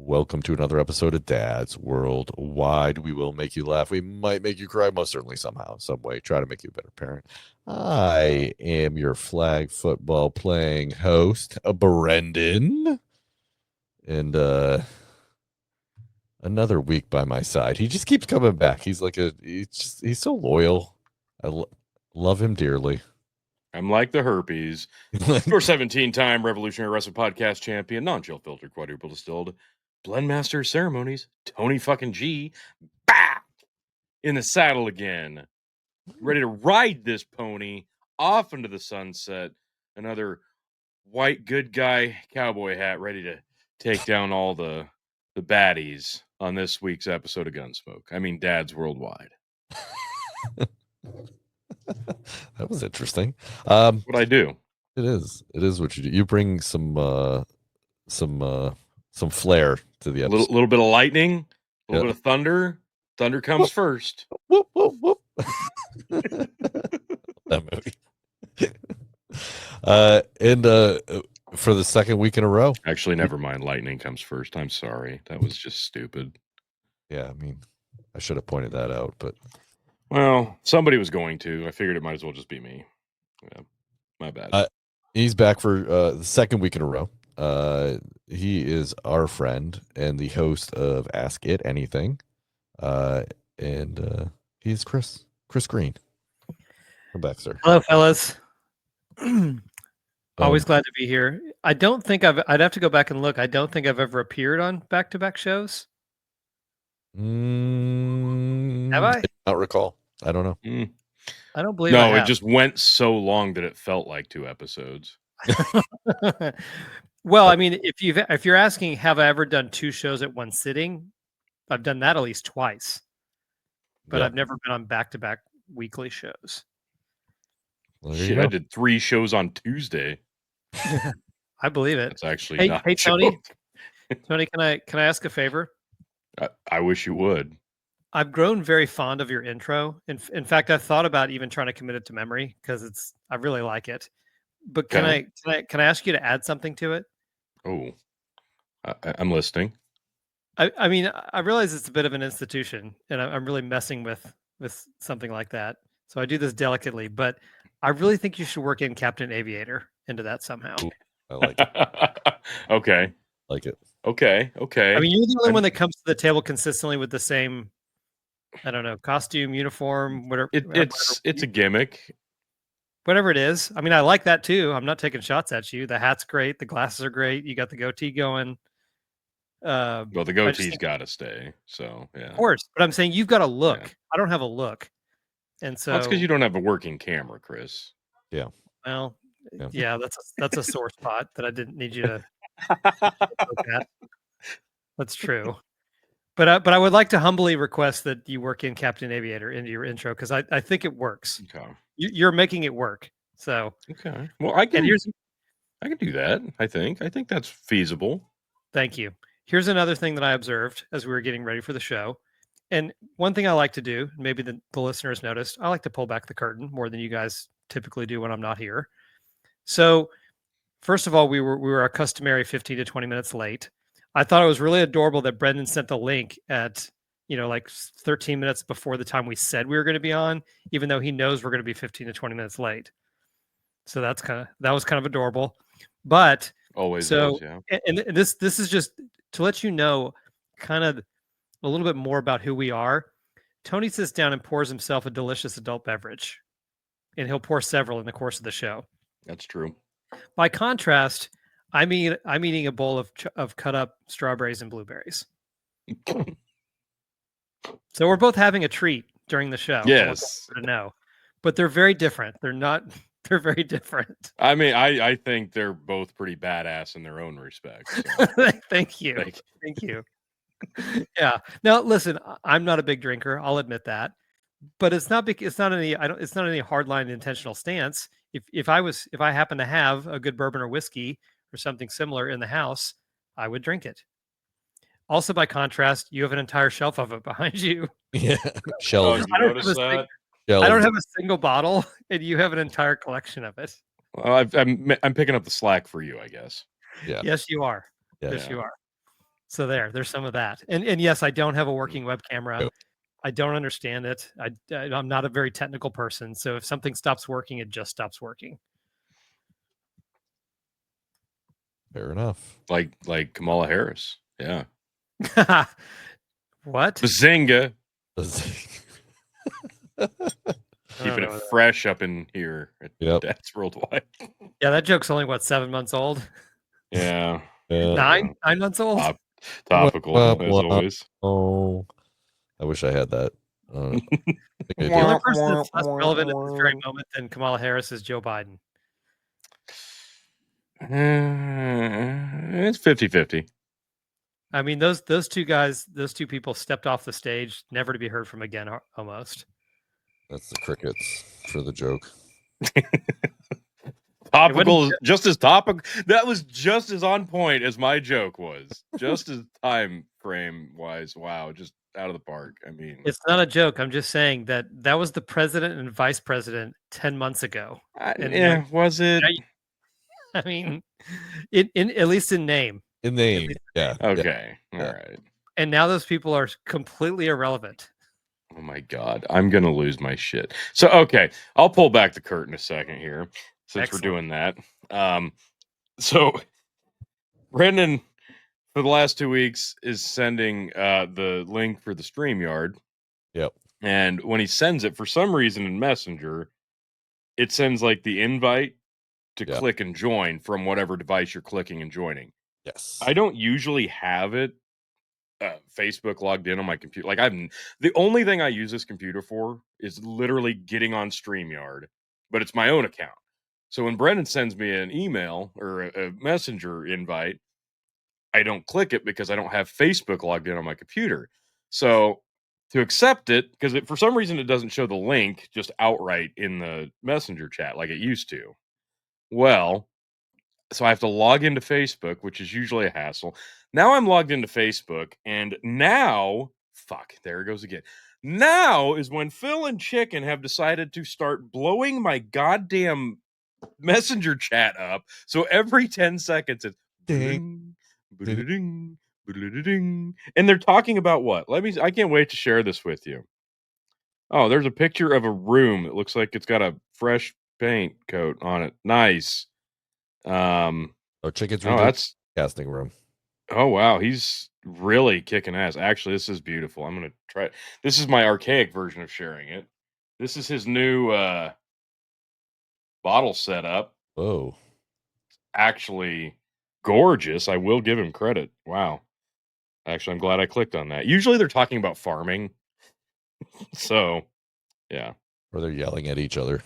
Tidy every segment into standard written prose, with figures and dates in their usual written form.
Welcome to another episode of Dad's Worldwide. We will make you laugh. We might make you cry, most certainly somehow, some way. Try to make you a better parent. I am your flag football playing host, Brendan. And another week by my side. He just keeps coming back. He's so loyal. I love him dearly. I'm like the herpes. Your 17-time Revolutionary Wrestling Podcast champion, non-chill filtered, quadruple distilled, Blendmaster Ceremonies, Tony fucking G, back in the saddle again, ready to ride this pony off into the sunset. Another white good guy cowboy hat, ready to take down all the baddies on this week's episode of Gunsmoke. I mean, Dad's Worldwide. That was interesting. What I do. It is what you do. You bring some flair to the episode. A little bit of lightning, a little bit of thunder. Thunder comes first. Whoop, whoop, whoop. That movie. And for the second week in a row. Actually, never mind. Lightning comes first. I'm sorry. That was just stupid. Yeah, I mean, I should have pointed that out, but. Well, somebody was going to. I figured it might as well just be me. Yeah, my bad. He's back for the second week in a row. He is our friend and the host of Ask It Anything. And he's Chris Green. Come back, sir. Hello, fellas. Always glad to be here. I'd have to go back and look. I don't think I've ever appeared on back-to-back shows. Have I? Not recall. I don't know. I don't believe. No, it just went so long that it felt like 2 episodes. Well, I mean, if you're asking, have I ever done 2 shows at one sitting? I've done that at least twice, but I've never been on back-to-back weekly shows. Well, shit, I did 3 shows on Tuesday. I believe it. It's actually not. Hey, Tony. Tony, can I ask a favor? I wish you would. I've grown very fond of your intro. In fact, I've thought about even trying to commit it to memory because I really like it. But can I ask you to add something to it? Oh, I'm listening. I mean, I realize it's a bit of an institution, and I'm really messing with something like that. So I do this delicately, but I really think you should work in Captain Aviator into that somehow. Ooh, I like it. Okay. Like it. Okay. I mean, you're the only one that comes to the table consistently with the same, I don't know, costume, uniform, whatever. It's a gimmick. Whatever it is. I mean, I like that too. I'm not taking shots at you. The hat's great. The glasses are great. You got the goatee going. Well, the goatee's got to stay. So, yeah. Of course. But I'm saying you've got a look. Yeah. I don't have a look. And so that's because you don't have a working camera, Chris. Yeah. Well, yeah, that's a sore spot that I didn't need you to look at. That's true. But I would like to humbly request that you work in Captain Aviator into your intro because I think it works. Okay. You're making it work. So okay. Well, I can do that. I think that's feasible. Thank you. Here's another thing that I observed as we were getting ready for the show. And one thing I like to do, maybe the listeners noticed, I like to pull back the curtain more than you guys typically do when I'm not here. So first of all, we were our customary 15 to 20 minutes late. I thought it was really adorable that Brendan sent the link at, like 13 minutes before the time we said we were going to be on, even though he knows we're going to be 15 to 20 minutes late. So that was kind of adorable. But always is, yeah. And this is just to let you know kind of a little bit more about who we are. Tony sits down and pours himself a delicious adult beverage, and he'll pour several in the course of the show. That's true. By contrast, I'm eating a bowl of cut up strawberries and blueberries. So we're both having a treat during the show. Yes. To know, but they're very different. They're very different. I mean, I think they're both pretty badass in their own respects. So. Thank you. Thank you. Yeah. Now, listen, I'm not a big drinker. I'll admit that, but it's not any hardline intentional stance. If I happen to have a good bourbon or whiskey or something similar in the house, I would drink it. Also, by contrast, you have an entire shelf of it behind you. Yeah, shelf. Oh, you notice that? I don't have a single bottle, and you have an entire collection of it. Well, I'm picking up the slack for you, I guess. Yeah. Yes, you are. Yeah. Yes, you are. So there's some of that. And yes, I don't have a working web camera. Yep. I don't understand it. I'm not a very technical person. So if something stops working, it just stops working. Fair enough. Like Kamala Harris. Yeah. What? Bazinga. I Keeping don't it know. fresh up in here at Yep. Dad's Worldwide. Yeah, that joke's only what, 7 months old? Yeah. Nine months old? Topical, as always. Oh, I wish I had that. I think I The do. only person that's less relevant at this very moment than Kamala Harris is Joe Biden. It's 50-50. I mean, those two guys, those two people stepped off the stage, never to be heard from again, almost. That's the crickets for the joke. Topical, just as topic. That was just as on point as my joke was. Just as time frame wise. Wow, just out of the park. I mean, It's not a joke. I'm just saying that was the president and vice president 10 months ago. was it? I mean, in at least in name. In name, yeah. Okay, all right. And now those people are completely irrelevant. Oh my god, I'm gonna lose my shit. So okay, I'll pull back the curtain a second here, since we're doing that. So Brendan, for the last 2 weeks, is sending the link for the StreamYard. Yep. And when he sends it, for some reason in Messenger, it sends like the invite to click and join from whatever device you're clicking and joining. Yes. I don't usually have it Facebook logged in on my computer. Like the only thing I use this computer for is literally getting on StreamYard, but it's my own account. So when Brendan sends me an email or a messenger invite, I don't click it because I don't have Facebook logged in on my computer. So to accept it, because for some reason it doesn't show the link just outright in the messenger chat like it used to. Well, so I have to log into Facebook, which is usually a hassle. Now I'm logged into Facebook, and now, there it goes again. Now is when Phil and Chicken have decided to start blowing my goddamn messenger chat up. So every 10 seconds it's ding, ding, ding, and they're talking about what? I can't wait to share this with you. Oh, there's a picture of a room. It looks like it's got a fresh paint coat on it. Nice. Chicken's that's casting room. Oh wow, he's really kicking ass. Actually, this is beautiful. I'm gonna try. This is my archaic version of sharing it. This is his new bottle setup. Oh, actually gorgeous. I will give him credit. Wow. Actually, I'm glad I clicked on that. Usually they're talking about farming. So, yeah. Or they're yelling at each other.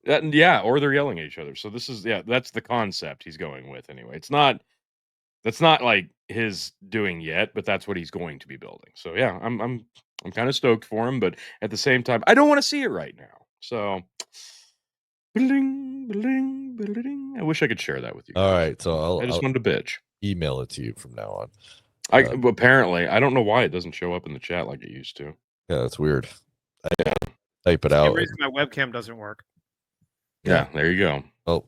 Or they're yelling at each other. So this is that's the concept he's going with anyway. That's not like his doing yet, but that's what he's going to be building. So yeah, I'm kind of stoked for him, but at the same time, I don't want to see it right now. So I wish I could share that with you guys. All right, so I just wanted to bitch. Email it to you from now on. Apparently, I don't know why it doesn't show up in the chat like it used to. Yeah, that's weird. I type it out. The reason my webcam doesn't work. Yeah, there you go. Oh,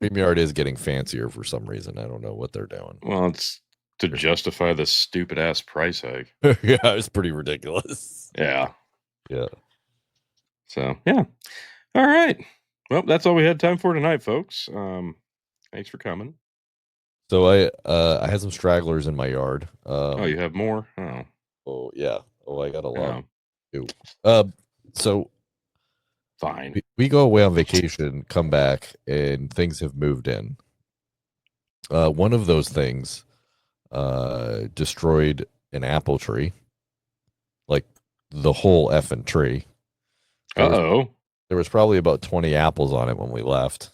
StreamYard is getting fancier for some reason. I don't know what they're doing. Well, it's to justify the stupid ass price hike. Yeah, it's pretty ridiculous. Yeah. Yeah. So, yeah. All right. Well, that's all we had time for tonight, folks. Thanks for coming. So I had some stragglers in my yard. You have more? Oh yeah. Oh, I got a lot. Yeah. So fine. We go away on vacation, come back, and things have moved in. One of those things destroyed an apple tree, like the whole effing tree. There was probably about 20 apples on it when we left.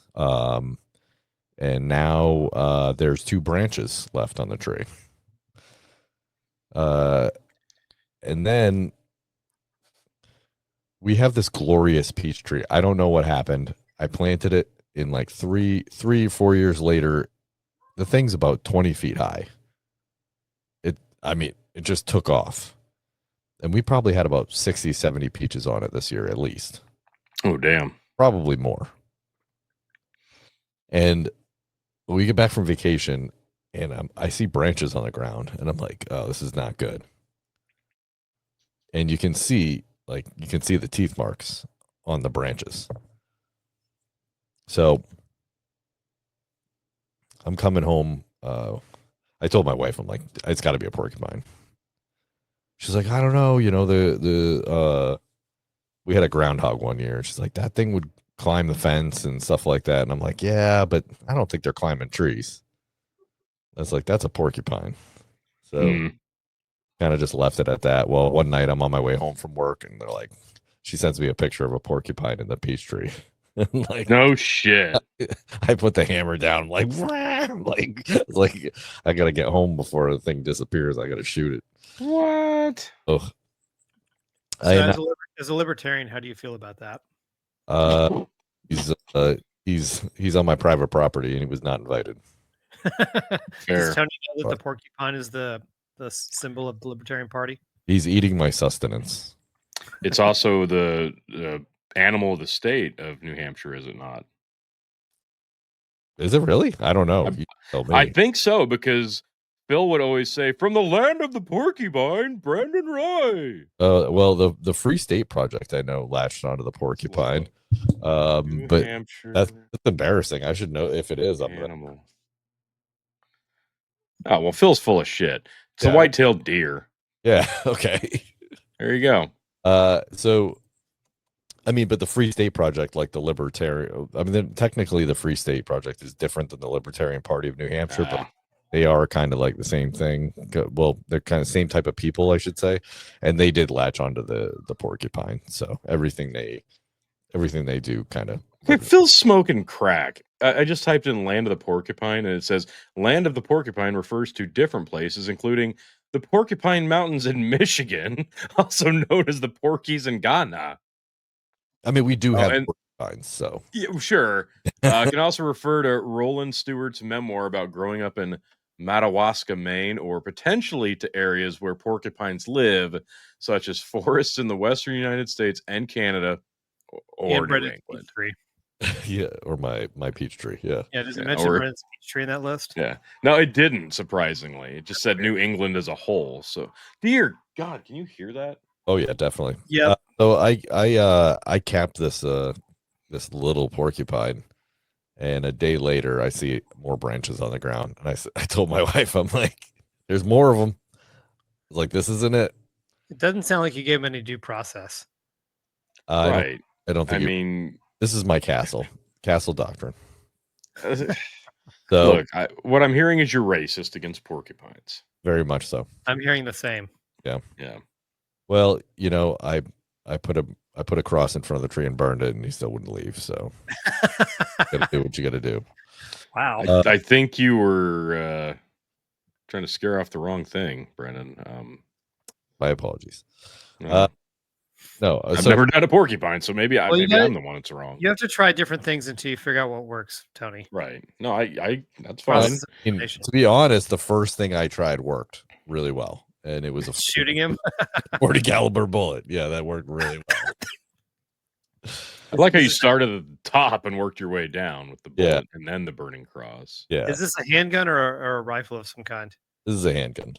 And now there's 2 branches left on the tree. And then we have this glorious peach tree. I don't know what happened. I planted it in like 4 years later. The thing's about 20 feet high. It just took off. And we probably had about 60, 70 peaches on it this year, at least. Oh, damn. Probably more. And we get back from vacation, and I see branches on the ground, and I'm like, oh, this is not good. And you can see the teeth marks on the branches. So I'm coming home. I told my wife, I'm like, it's got to be a porcupine. She's like, I don't know. We had a groundhog one year. She's like, that thing would climb the fence and stuff like that. And I'm like, yeah, but I don't think they're climbing trees. I was like, that's a porcupine. So kind of just left it at that. Well, one night I'm on my way home from work, and they're like, she sends me a picture of a porcupine in the peach tree. Like, no shit. I put the hammer down. I'm like, like I gotta get home before the thing disappears. I gotta shoot it. What? Oh, So as a libertarian, how do you feel about that? He's on my private property, and he was not invited. Does Tony know that the porcupine is the symbol of the Libertarian Party? He's eating my sustenance. It's also the animal of the state of New Hampshire, is it not? Is it really? I don't know. I think so, because Phil would always say, "From the land of the porcupine, Brandon Rye." Well, the Free State Project, I know, latched onto the porcupine. New But Hampshire that's embarrassing. I should know if it is. Animal. Oh, well, Phil's full of shit. It's a white-tailed deer. Yeah. Okay. There you go. So, I mean, but the Free State Project, like the Libertarian, I mean, technically the Free State Project is different than the Libertarian Party of New Hampshire, but they are kind of like the same thing. Well, they're kind of same type of people, I should say, and they did latch onto the porcupine. So everything they do kind of. Hey, Phil's smoking crack. I just typed in land of the porcupine, and it says land of the porcupine refers to different places, including the Porcupine Mountains in Michigan, also known as the Porkies in Ghana. I mean, we do have porcupines, so yeah, sure. Can also refer to Roland Stewart's memoir about growing up in Madawaska, Maine, or potentially to areas where porcupines live, such as forests in the western United States and Canada, or New England. Yeah, or my peach tree. Yeah. Yeah, does it mention Brent's peach tree in that list? Yeah. No, it didn't, surprisingly. It just said New England as a whole. So, dear God, can you hear that? Oh yeah, definitely. Yeah. So I capped this little porcupine, and a day later I see more branches on the ground, and I told my wife, I'm like, there's more of them. I was like, this isn't it. It doesn't sound like you gave him any due process. Right. I don't think. I mean, this is my castle doctrine. So, look, what I'm hearing is you're racist against porcupines. Very much so. I'm hearing the same. Yeah. Well, I put a cross in front of the tree and burned it, and he still wouldn't leave. So, you gotta do what you got to do. Wow. I think you were trying to scare off the wrong thing, Brennan. My apologies. No, I've never done a porcupine, so maybe I'm the one that's wrong. You have to try different things until you figure out what works, Tony. Right. No, I that's fine. To be honest, the first thing I tried worked really well, and it was a shooting him 40 caliber bullet. Yeah, that worked really well. I like how you started at the top and worked your way down with the bullet and then the burning cross. Yeah. Is this a handgun or a rifle of some kind? This is a handgun.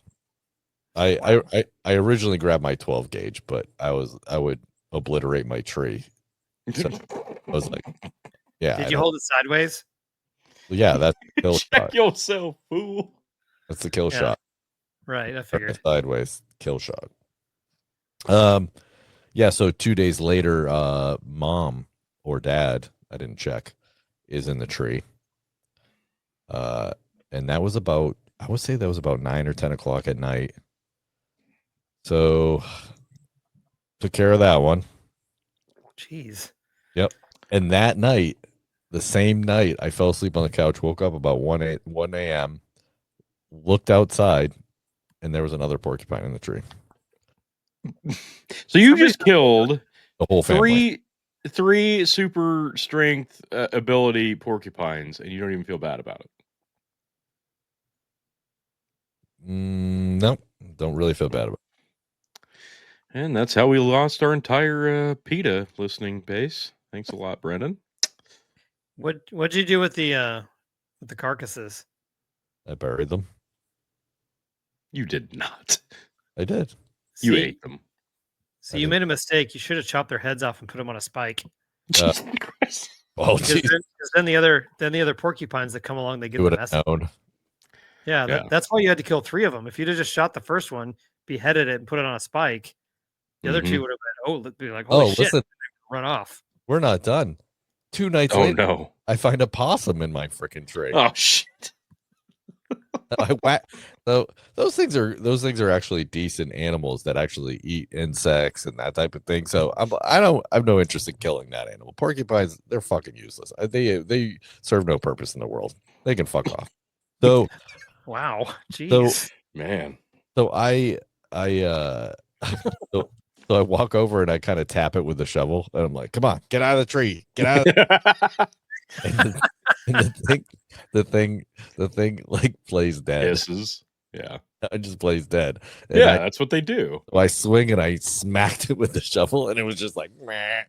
I originally grabbed my 12 gauge, but I would obliterate my tree. So I was like, yeah. Did you hold it sideways? Yeah, that's the kill shot. Yourself, fool. That's the kill shot. Right, I figured. Sideways kill shot. Yeah, so 2 days later, mom or dad, I didn't check, is in the tree. And that was about, I would say that was about 9 or 10 o'clock at night. So took care of that one. Jeez. Yep. And that night, the same night, I fell asleep on the couch, woke up about 1 a.m., looked outside, and there was another porcupine in the tree. So you just killed the whole family. Three super strength ability porcupines, and you don't even feel bad about it. No, don't really feel bad about it. And that's how we lost our entire PETA listening base. Thanks a lot, Brendan. What'd you do with the carcasses? I buried them. You did not. I did. You See, ate them. so I you did. made a mistake. You should have chopped their heads off and put them on a spike. Jesus Christ. Oh, Because geez. then the other porcupines that come along, they get You the would have message. known. Yeah, Yeah. that's why you had to kill 3 of them. If you'd have just shot the first one, beheaded it, and put it on a spike, the other 2 would have been like, holy shit, Listen, run off. we're not done. 2 nights Oh later, no. I find a possum in my freaking tray. Oh shit. So those things are actually decent animals that actually eat insects and that type of thing. So I have no interest in killing that animal. Porcupines, they're fucking useless. They serve no purpose in the world. They can fuck off. So Wow, jeez. Man. so I so, so I walk over and I kind of tap it with the shovel and I'm like, come on, get out of the tree, get out of and the thing like plays dead. Hisses. Yeah. It just plays dead. And Yeah, that's what they do. I swing and I smacked it with the shovel and it was just like meh.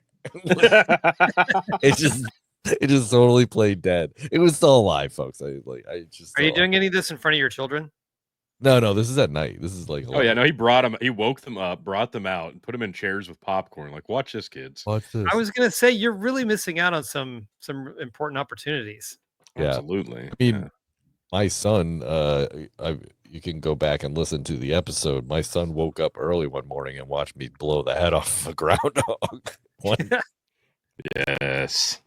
it just totally played dead. It was still alive, folks. Are you doing any of this in front of your children? No, this is at night. This is like Oh yeah, no, he woke them up, brought them out, and put them in chairs with popcorn. Like, watch this, kids. Watch this. I was gonna say you're really missing out on some important opportunities. Yeah. Absolutely. I mean, my son, you can go back and listen to the episode. My son woke up early one morning and watched me blow the head off a groundhog. Yes.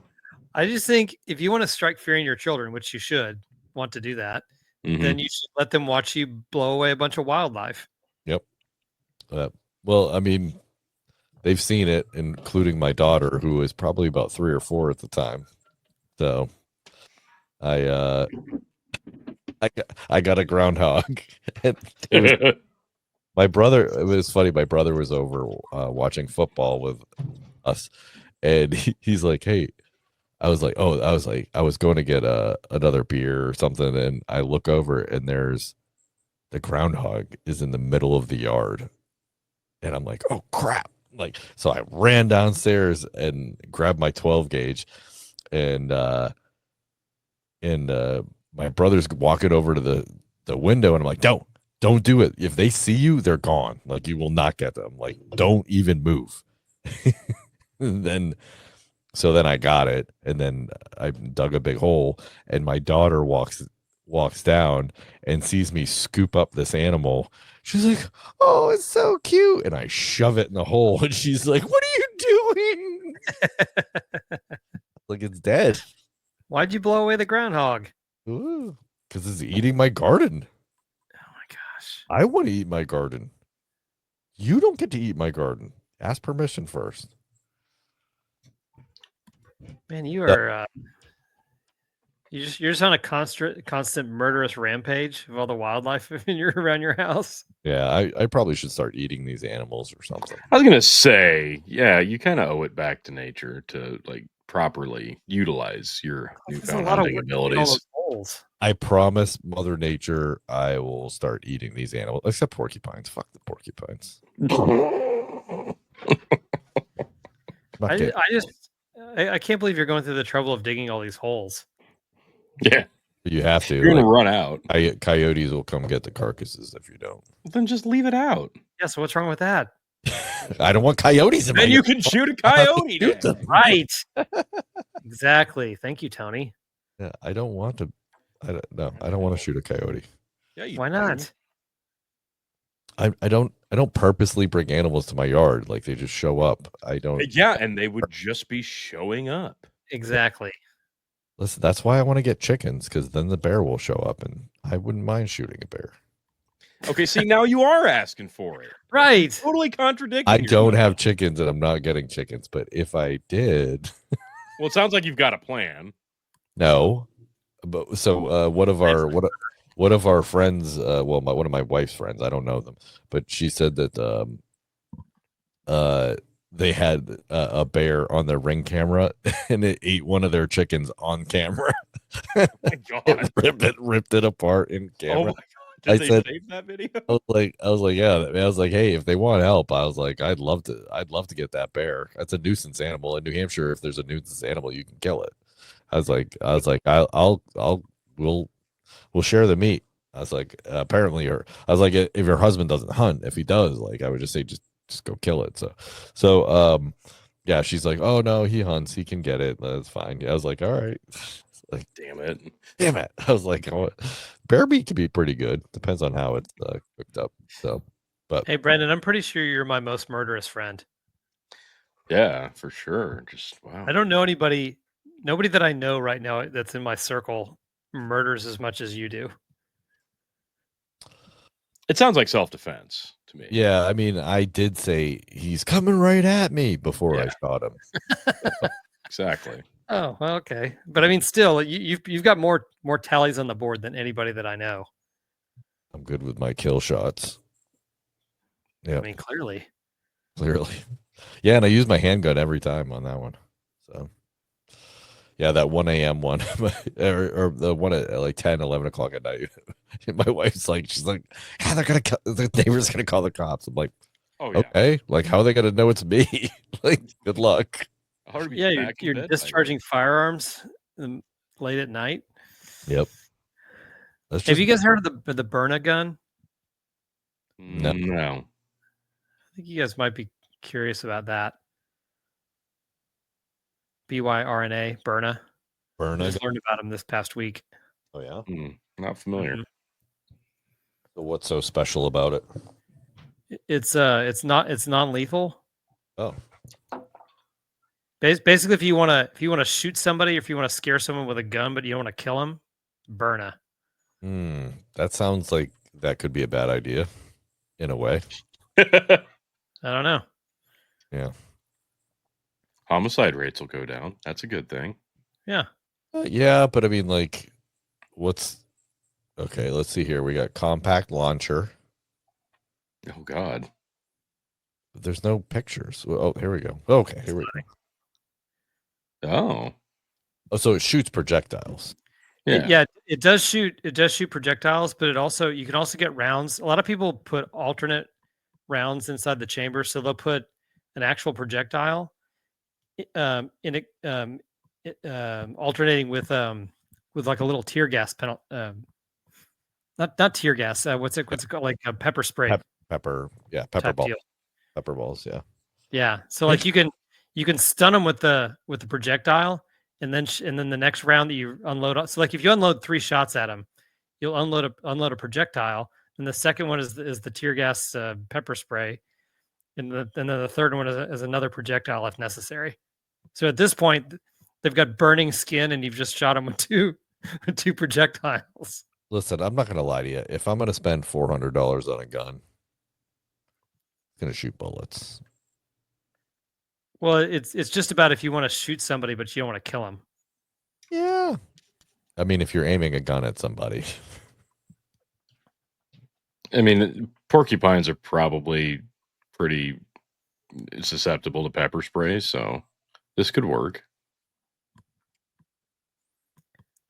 I just think if you want to strike fear in your children, which you should want to do that, then you should let them watch you blow away a bunch of wildlife. Yep. Well, I mean, they've seen it, including my daughter, who was probably about 3 or 4 at the time. So I got a groundhog. My brother, it was funny. My brother was over watching football with us, and he's like, "Hey," I was going to get another beer or something, and I look over, and there's the groundhog is in the middle of the yard, and I'm like, "Oh crap!" Like, so I ran downstairs and grabbed my 12 gauge, and my brother's walking over to the window, and I'm like, don't do it. If they see you, they're gone. Like, you will not get them. Like, don't even move. So then I got it, and then I dug a big hole, and my daughter walks down and sees me scoop up this animal. She's like, "Oh, it's so cute," and I shove it in the hole, and she's like, "What are you doing?" Like, it's dead. Why'd you blow away the groundhog? Because it's eating my garden. Oh my gosh. I want to eat my garden. You don't get to eat my garden. Ask permission first. Man, you are you're just on a constant murderous rampage of all the wildlife around your house. Yeah, I probably should start eating these animals or something. I was gonna say, yeah, you kind of owe it back to nature to like properly utilize your newfound hunting abilities. I promise Mother Nature I will start eating these animals, except porcupines. Fuck the porcupines. I can't believe you're going through the trouble of digging all these holes. Yeah. You have to. You're going to run out. Coyotes will come get the carcasses if you don't. Then just leave it out. Yeah, so what's wrong with that? I don't want coyotes in my Then you can shoot a coyote. Right. Exactly. Thank you, Tony. Yeah, I don't want to. I don't want to shoot a coyote. Yeah, why not? I don't purposely bring animals to my yard. Like, they just show up. I don't. Yeah, and they would just be showing up. Exactly. Listen, that's why I want to get chickens, because then the bear will show up, and I wouldn't mind shooting a bear. Okay, see, now you are asking for it. Right. Totally contradicting. I don't have chickens, and I'm not getting chickens. But if I did, well, it sounds like you've got a plan. No, but so one of our friends, one of my wife's friends, I don't know them, but she said that they had a bear on their Ring camera, and it ate one of their chickens on camera. Oh my God. It ripped it apart in camera. Oh my God. Did they save that video? I was like, yeah. I was like, hey, if they want help, I was like, I'd love to get that bear. That's a nuisance animal in New Hampshire. If there's a nuisance animal, you can kill it. I was like, we'll share the meat. I was like, apparently, I was like, if your husband doesn't hunt, if he does, like, I would just say, just go kill it. Yeah, she's like, oh no, he hunts, he can get it. That's fine. Yeah, I was like, all right. Like, Damn it. damn it. I was like, oh, bear meat can be pretty good. Depends on how it's cooked up. So, but Hey, Brendan, I'm pretty sure you're my most murderous friend. Yeah, for sure. Just wow. I don't know nobody that I know right now that's in my circle murders as much as you do. It sounds like self-defense to me. yeah, I mean, I did say he's coming right at me before I Yeah. shot him. Exactly. Oh, well, okay. But I mean, still, you've got more tallies on the board than anybody that I know. I'm good with my kill shots. Yeah, I mean, clearly. Yeah, and I use my handgun every time on that one. So, yeah, that 1 a.m. one, or the one at like 10, 11 o'clock at night. My wife's like, she's like, yeah, the neighbor's gonna call the cops. I'm like, Oh yeah. okay, like how are they gonna know it's me? Like, good luck. Yeah, you're discharging firearms late at night. Yep. Have you guys heard of the Byrna gun? No. No. I think you guys might be curious about that. BYRNA, Byrna. I just learned about them this past week. Oh yeah. Not familiar. Mm-hmm. So what's so special about it? It's non-lethal. Oh. Basically, if you want to shoot somebody, or if you want to scare someone with a gun, but you don't want to kill them, Byrna. That sounds like that could be a bad idea, in a way. I don't know. Yeah. Homicide rates will go down. That's a good thing. Yeah. Yeah, but I mean, like, okay, let's see here. We got compact launcher. Oh God. There's no pictures. Oh, here we go. Okay, here we go. Oh, so it shoots projectiles. Yeah. It does shoot projectiles, but you can also get rounds. A lot of people put alternate rounds inside the chamber, so they'll put an actual projectile alternating with like a little tear gas penalty. Not tear gas. What's it called? Like a pepper spray. Pepper balls. Deal. Pepper balls. Yeah. Yeah. So like you can stun them with the projectile, and then the next round that you unload. So like if you unload 3 shots at them, you'll unload a projectile, and the second one is the tear gas pepper spray, and then the third one is another projectile if necessary. So at this point, they've got burning skin, and you've just shot them with two projectiles. Listen, I'm not gonna lie to you. If I'm gonna spend $400 on a gun, it's gonna shoot bullets. Well, it's just about if you want to shoot somebody, but you don't want to kill them. Yeah. I mean, if you're aiming a gun at somebody. I mean, porcupines are probably pretty susceptible to pepper spray, so this could work.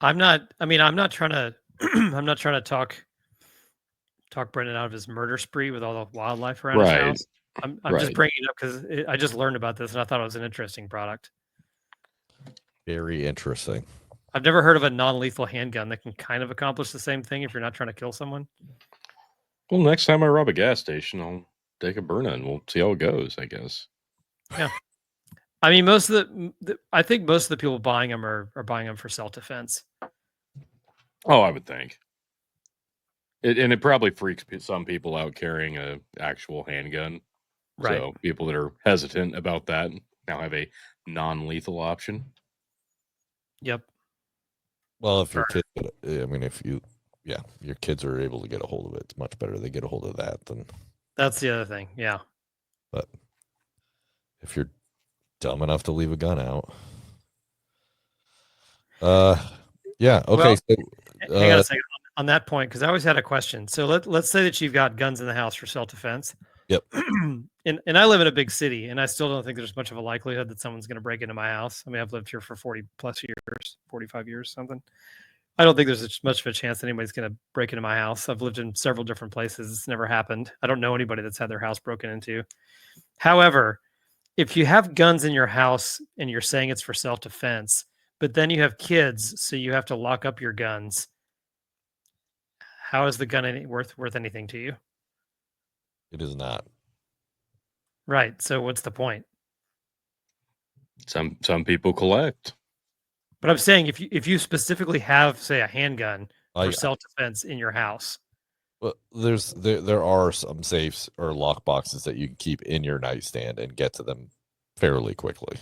I'm not trying to I'm not trying to talk Brendan out of his murder spree with all the wildlife around his house. I'm just bringing it up because I just learned about this and I thought it was an interesting product. Very interesting. I've never heard of a non-lethal handgun that can kind of accomplish the same thing if you're not trying to kill someone. Well, next time I rob a gas station, I'll take a Byrna and we'll see how it goes, I guess. Yeah. I mean, I think most of the people buying them are buying them for self-defense. Oh, I would think. It probably freaks some people out carrying a actual handgun. Right. So people that are hesitant about that now have a non-lethal option. Yep. Well, if your kid, your kids are able to get a hold of it, it's much better they get a hold of that than. That's the other thing. Yeah. But if you're dumb enough to leave a gun out, yeah, okay. Well, hang on a second on that point, because I always had a question. So let's say that you've got guns in the house for self-defense. Yep. and I live in a big city, and I still don't think there's much of a likelihood that someone's going to break into my house. I mean, I've lived here for 40 plus years, 45 years, something. I don't think there's much of a chance that anybody's going to break into my house. I've lived in several different places. It's never happened. I don't know anybody that's had their house broken into. However, if you have guns in your house and you're saying it's for self-defense, but then you have kids, so you have to lock up your guns, How is the gun worth anything to you? It is not. Right. So what's the point? Some people collect. But I'm saying if you specifically have, say, a handgun for I self-defense in your house. Well, there are some safes or lock boxes that you can keep in your nightstand and get to them fairly quickly.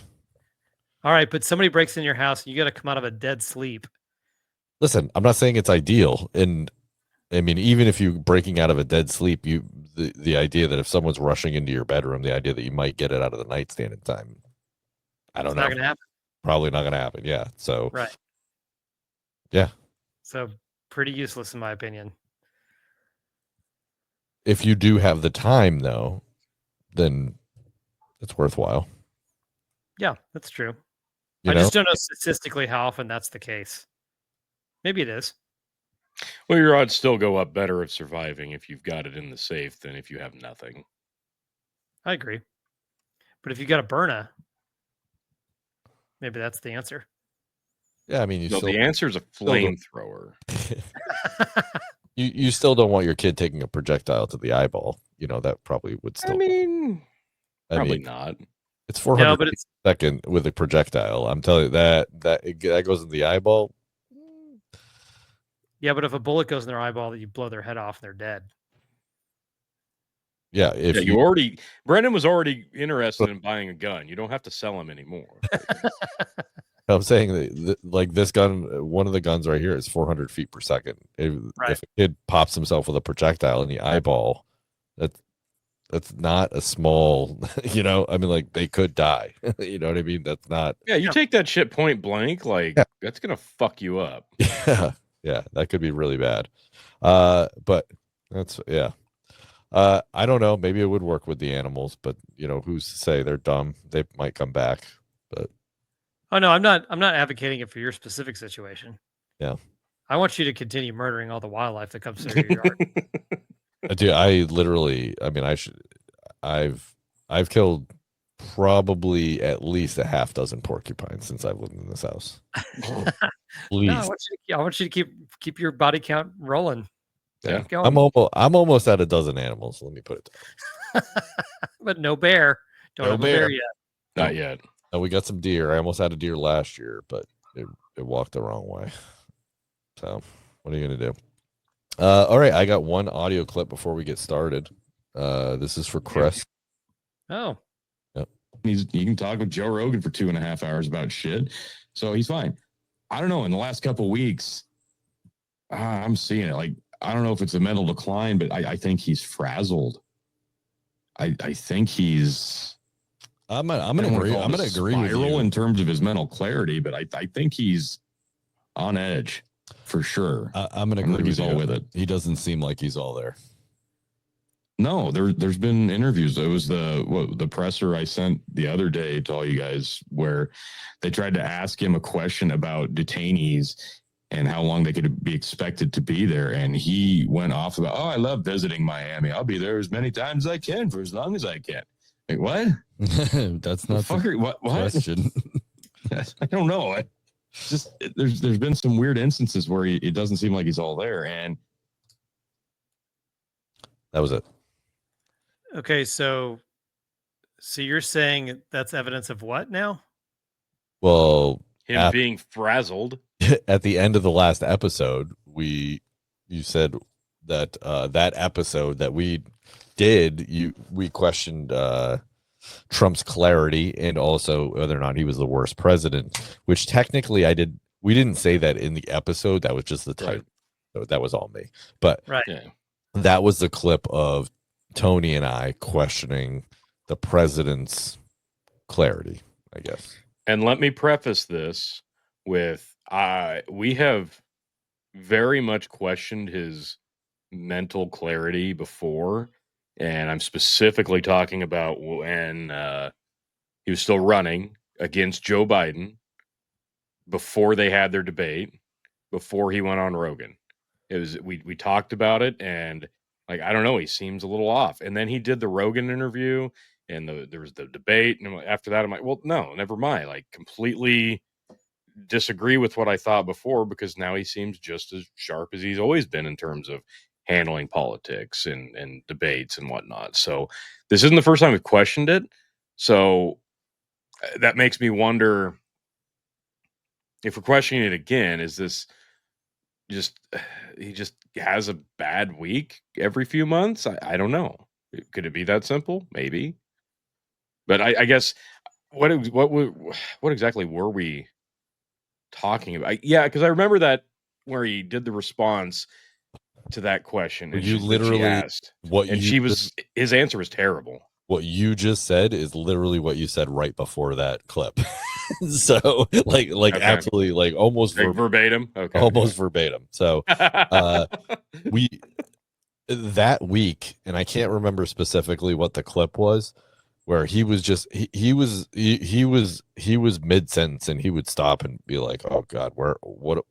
All right, but somebody breaks in your house and you got to come out of a dead sleep. Listen, I'm not saying it's ideal, and I mean, even if you breaking out of a dead sleep, the idea that if someone's rushing into your bedroom, the idea that you might get it out of the nightstand in time, I don't It's know. not going to happen. Probably not going to happen. Yeah. So Right. yeah, So pretty useless in my opinion. if you do have the time, though, then it's worthwhile. Yeah, that's true. You I know, just don't know statistically how often that's the case. Maybe it is. Well, your odds still go up better of surviving if you've got it in the safe than if you have nothing. I agree. But if you got a Byrna, maybe that's the answer. yeah. I mean, you No, still the answer is a still don't- flamethrower. you still don't want your kid taking a projectile to the eyeball. You know, that probably would still. Probably not. It's 400 No, but feet it's a second with a projectile. I'm telling you that goes in the eyeball. yeah, but if a bullet goes in their eyeball, you blow their head off and they're dead. Yeah, if Yeah, Brendan was already interested in buying a gun. You don't have to sell him anymore. I'm saying that, like this gun, one of the guns right here is 400 feet per second. If a kid pops himself with a projectile in the eyeball, that's not a small, you know, I mean, like they could die. You know what I mean? That's not. Yeah, you take that shit point blank, like that's gonna fuck you up. Yeah, that could be really bad. But that's I don't know. Maybe it would work with the animals, but you know, who's to say? They're dumb. They might come back. But Oh no, I'm not advocating it for your specific situation. yeah, I want you to continue murdering all the wildlife that comes through your yard. I literally. I mean, I've killed probably at least a half dozen porcupines since I've lived in this house. Please. No, I want you to keep your body count rolling. Yeah. Keep going. I'm almost at a dozen animals. Let me put it down. But no bear. Don't No have a bear bear. yet. Not yet. No, we got some deer. I almost had a deer last year, but it walked the wrong way. So what are you gonna do? All right, I got one audio clip before we get started. This is for Chris. Oh, He can talk with Joe Rogan for 2.5 hours about shit, so he's fine. I don't know. In the last couple weeks, I'm seeing it. Like, I don't know if it's a mental decline, but I think he's frazzled. I think he's. I'm gonna agree. I'm gonna agree with you in terms of his mental clarity, but I think he's on edge for sure. I'm gonna agree. He's all with it. He doesn't seem like he's all there. No, there's been interviews. It was the presser I sent the other day to all you guys where they tried to ask him a question about detainees and how long they could be expected to be there. And he went off about, I love visiting Miami. I'll be there as many times as I can for as long as I can. Like, what? That's not what question. I don't know. There's been some weird instances where it doesn't seem like he's all there. And that was it. okay. So you're saying that's evidence of what now? Well, Him being frazzled. At the end of the last episode, you said that that episode that we did, we questioned Trump's clarity and also whether or not he was the worst president, which technically we didn't say that in the episode. That was just the title. Right. So that was all me. But Yeah. that was the clip of Tony and I questioning the president's clarity, I guess. And let me preface this with we have very much questioned his mental clarity before, and I'm specifically talking about when he was still running against Joe Biden before they had their debate, before he went on Rogan. It was we talked about it, and like I don't know, he seems a little off. And then he did the Rogan interview, and there was the debate, and after that, I'm like, well, no, never mind. Like completely disagree with what I thought before, because now he seems just as sharp as he's always been in terms of handling politics and debates and whatnot. So this isn't the first time we've questioned it. So that makes me wonder, if we're questioning it again, is this just he just has a bad week every few months? I don't know. Could it be that simple? Maybe. But I guess what exactly were we talking about? Yeah, because I remember that where he did the response to that question, Well, and you that she literally asked, what and you his answer was terrible. what you just said is literally what you said right before that clip. So like Okay, absolutely like almost like verbatim. Okay, almost verbatim. So uh we that week, and I can't remember specifically what the clip was, where he was just he was mid sentence and he would stop and be like, "Oh God, what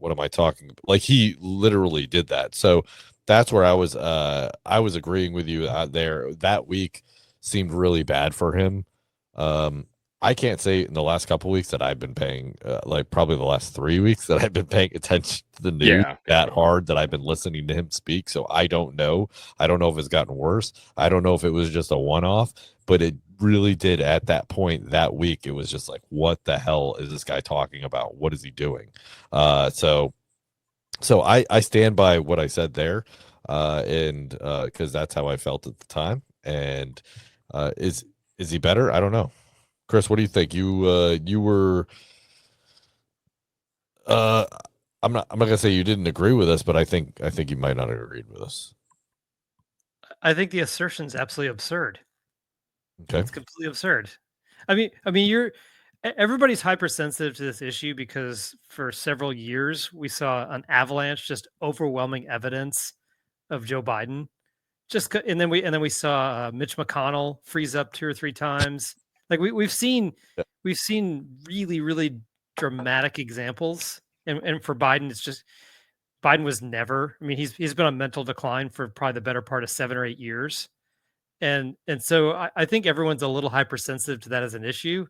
am I talking about?" Like he literally did that. So that's where I was agreeing with you out there. That week seemed really bad for him. Um, I can't say in the last couple weeks that I've been paying, like probably the last 3 weeks that I've been paying attention to the news yeah, that hard, that I've been listening to him speak. So I don't know. I don't know if it's gotten worse. I don't know if it was just a one off, but it really did at that point that week. It was just like, what the hell is this guy talking about? What is he doing? So I stand by what I said there, and because that's how I felt at the time. And is he better? I don't know. Chris, what do you think? You were uh I'm not gonna say you didn't agree with us, but I think you might not have agreed with us. I think the assertion's absolutely absurd. Okay. It's completely absurd. You're everybody's hypersensitive to this issue because for several years we saw an avalanche, just overwhelming evidence of Joe Biden. And then we saw Mitch McConnell freeze up 2 or 3 times. Like Yeah. we've seen really really dramatic examples. And for Biden, it's just Biden was never. I mean, he's been on mental decline for probably the better part of 7 or 8 years. And so I think everyone's a little hypersensitive to that as an issue,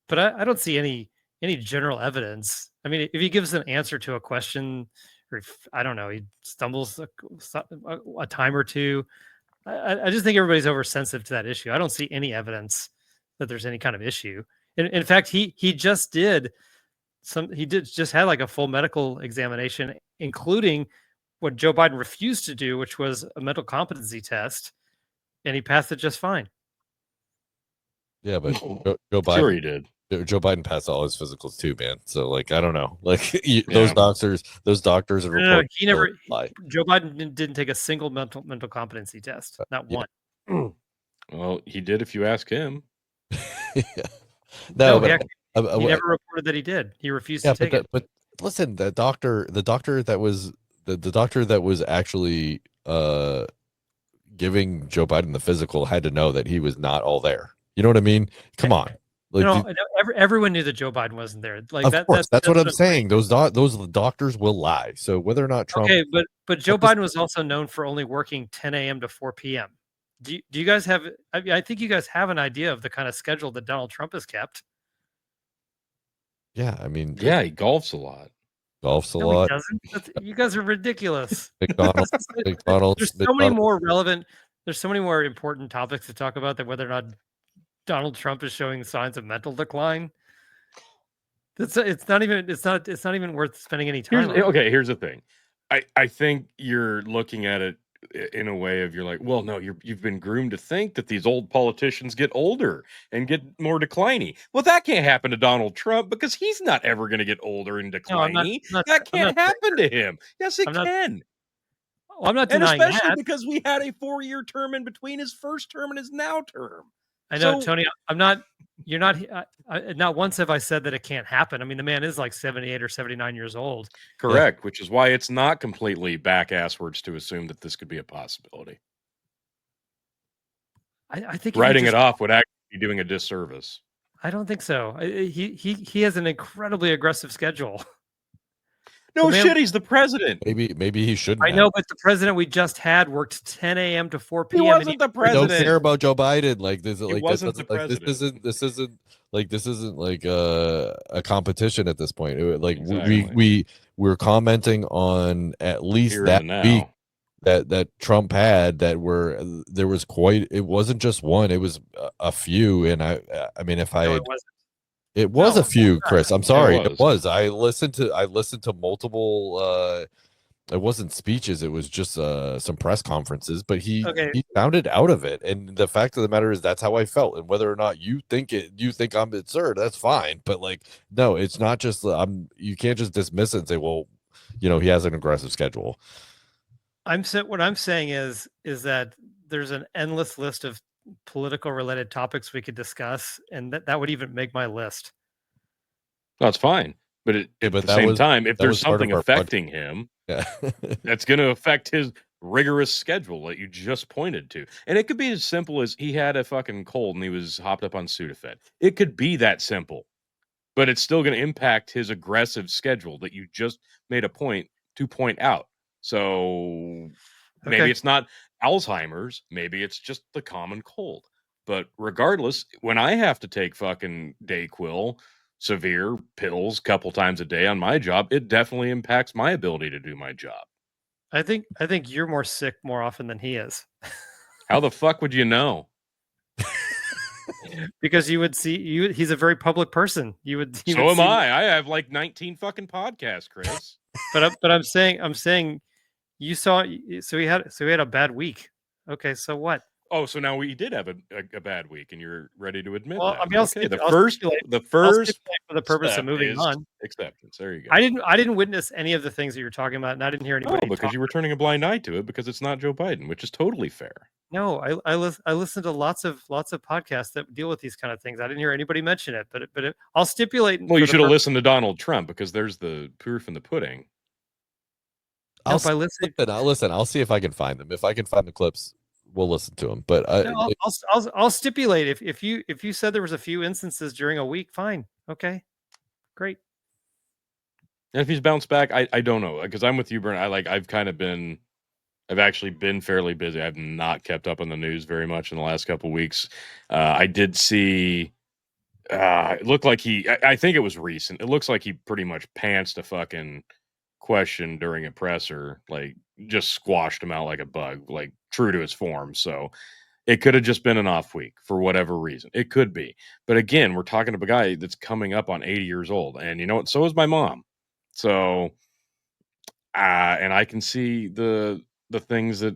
but I don't see any general evidence. I mean, if he gives an answer to a question, or if, I don't know, he stumbles a time or two, I just think everybody's oversensitive to that issue. I don't see any evidence that there's any kind of issue. In fact, he just did he did just had like a full medical examination, including what Joe Biden refused to do, which was a mental competency test, and he passed it just fine. Yeah, but sure he did. Joe Biden passed all his physicals too, man. So like, I don't know, like Yeah. those doctors and No, reports. he never. Lie. Joe Biden didn't take a single mental competency test, not Yeah. one. Well, he did if you ask him. Yeah. No, No, he, but actually, he never reported that he did. He refused yeah, to take it. but listen, the doctor that was the doctor that was actually giving Joe Biden the physical had to know that he was not all there. You know what I mean? Come on. Like, Everyone knew that Joe Biden wasn't there. Like of that. course, that's what I'm what saying. Those doctors will lie. So whether or not Trump, Okay, but Joe Biden was also known for only working 10 a.m. to 4 p.m. Do you guys have? I think you guys have an idea of the kind of schedule that Donald Trump has kept. yeah, I mean, Yeah, he golfs a lot. golf's a No, he lot. doesn't. You guys are ridiculous. McDonald's, There's so many McDonald's. more relevant. There's so many more important topics to talk about than whether or not Donald Trump is showing signs of mental decline. It's not even worth spending any time on. Okay, here's the thing. I think you're looking at it in a way of, you're like, well, no, you've been groomed to think that these old politicians get older and get more decliney. Well, that can't happen to Donald Trump because he's not ever going to get older and No, decliney. I'm That can't not happen to him. Yes, it I'm not can. well, I'm not And denying especially that. because we had a 4-year term in between his first term and his now term. I know, So, Tony. I'm not. You're not. Not once have I said that it can't happen. I mean, the man is like 78 or 79 years old. correct, which is why it's not completely back asswards to assume that this could be a possibility. I think Writing it off would actually be doing a disservice. I don't think so. He has an incredibly aggressive schedule. No The man- shit, he's the president. Maybe he shouldn't. I know, but the president we just had worked 10 a.m. to 4 He p.m. wasn't the I don't president. care about Joe Biden. Like this, He like that wasn't doesn't the like this president. this isn't like a competition at this point. Like Exactly. we're commenting on at least Here that and the week now. that Trump had that were there was quite. It wasn't just one. It was a few. And I mean, if I No, had, it wasn't. it was No, a few, Chris. I'm It sorry, it was. was. I listened to multiple. It wasn't speeches, it was just some press conferences, but he sounded out of it. And the fact of the matter is that's how I felt. And whether or not you think I'm absurd, that's fine. But like, no, it's not just you can't just dismiss it and say, well, he has an aggressive schedule. What I'm saying is that there's an endless list of political related topics we could discuss, and that would even make my list. That's fine. But at the same time, if there's something affecting him, that's going to affect his rigorous schedule that you just pointed to. And it could be as simple as he had a fucking cold and he was hopped up on Sudafed. It could be that simple, but it's still going to impact his aggressive schedule that you just made a point to point out. So maybe it's not Alzheimer's, maybe it's just the common cold. But regardless, when I have to take fucking Dayquil, severe pills couple times a day on my job, it definitely impacts my ability to do my job. I think you're more sick more often than he is. How the fuck would you know? Because you would see he's a very public person. So am I. I have like 19 fucking podcasts, Chris. but I'm saying you saw, so he had a bad week. Okay, so what? Oh, so now we did have a bad week, and you're ready to admit Well, that. I mean, the first for the purpose of moving on. Acceptance. There you go. I didn't witness any of the things that you're talking about, and I didn't hear anybody. Because you were turning a blind eye to it because it's not Joe Biden, which is totally fair. No, I listen to lots of podcasts that deal with these kind of things. I didn't hear anybody mention it, but I'll stipulate. Well, you should have listened to Donald Trump because there's the proof in the pudding. I'll listen. I'll see if I can find them. If I can find the clips, we'll listen to them. But I'll stipulate if you said there was a few instances during a week, fine, okay, great. And if he's bounced back, I don't know, because I'm with you, Brent. I've actually been fairly busy. I've not kept up on the news very much in the last couple of weeks. I did see. It looked like I think it was recent. It looks like he pretty much pantsed a fucking question during a presser, like just squashed him out like a bug, like true to his form. So it could have just been an off week for whatever reason. It could be. But again, we're talking to a guy that's coming up on 80 years old. And you know what? So is my mom. So, and I can see the things that,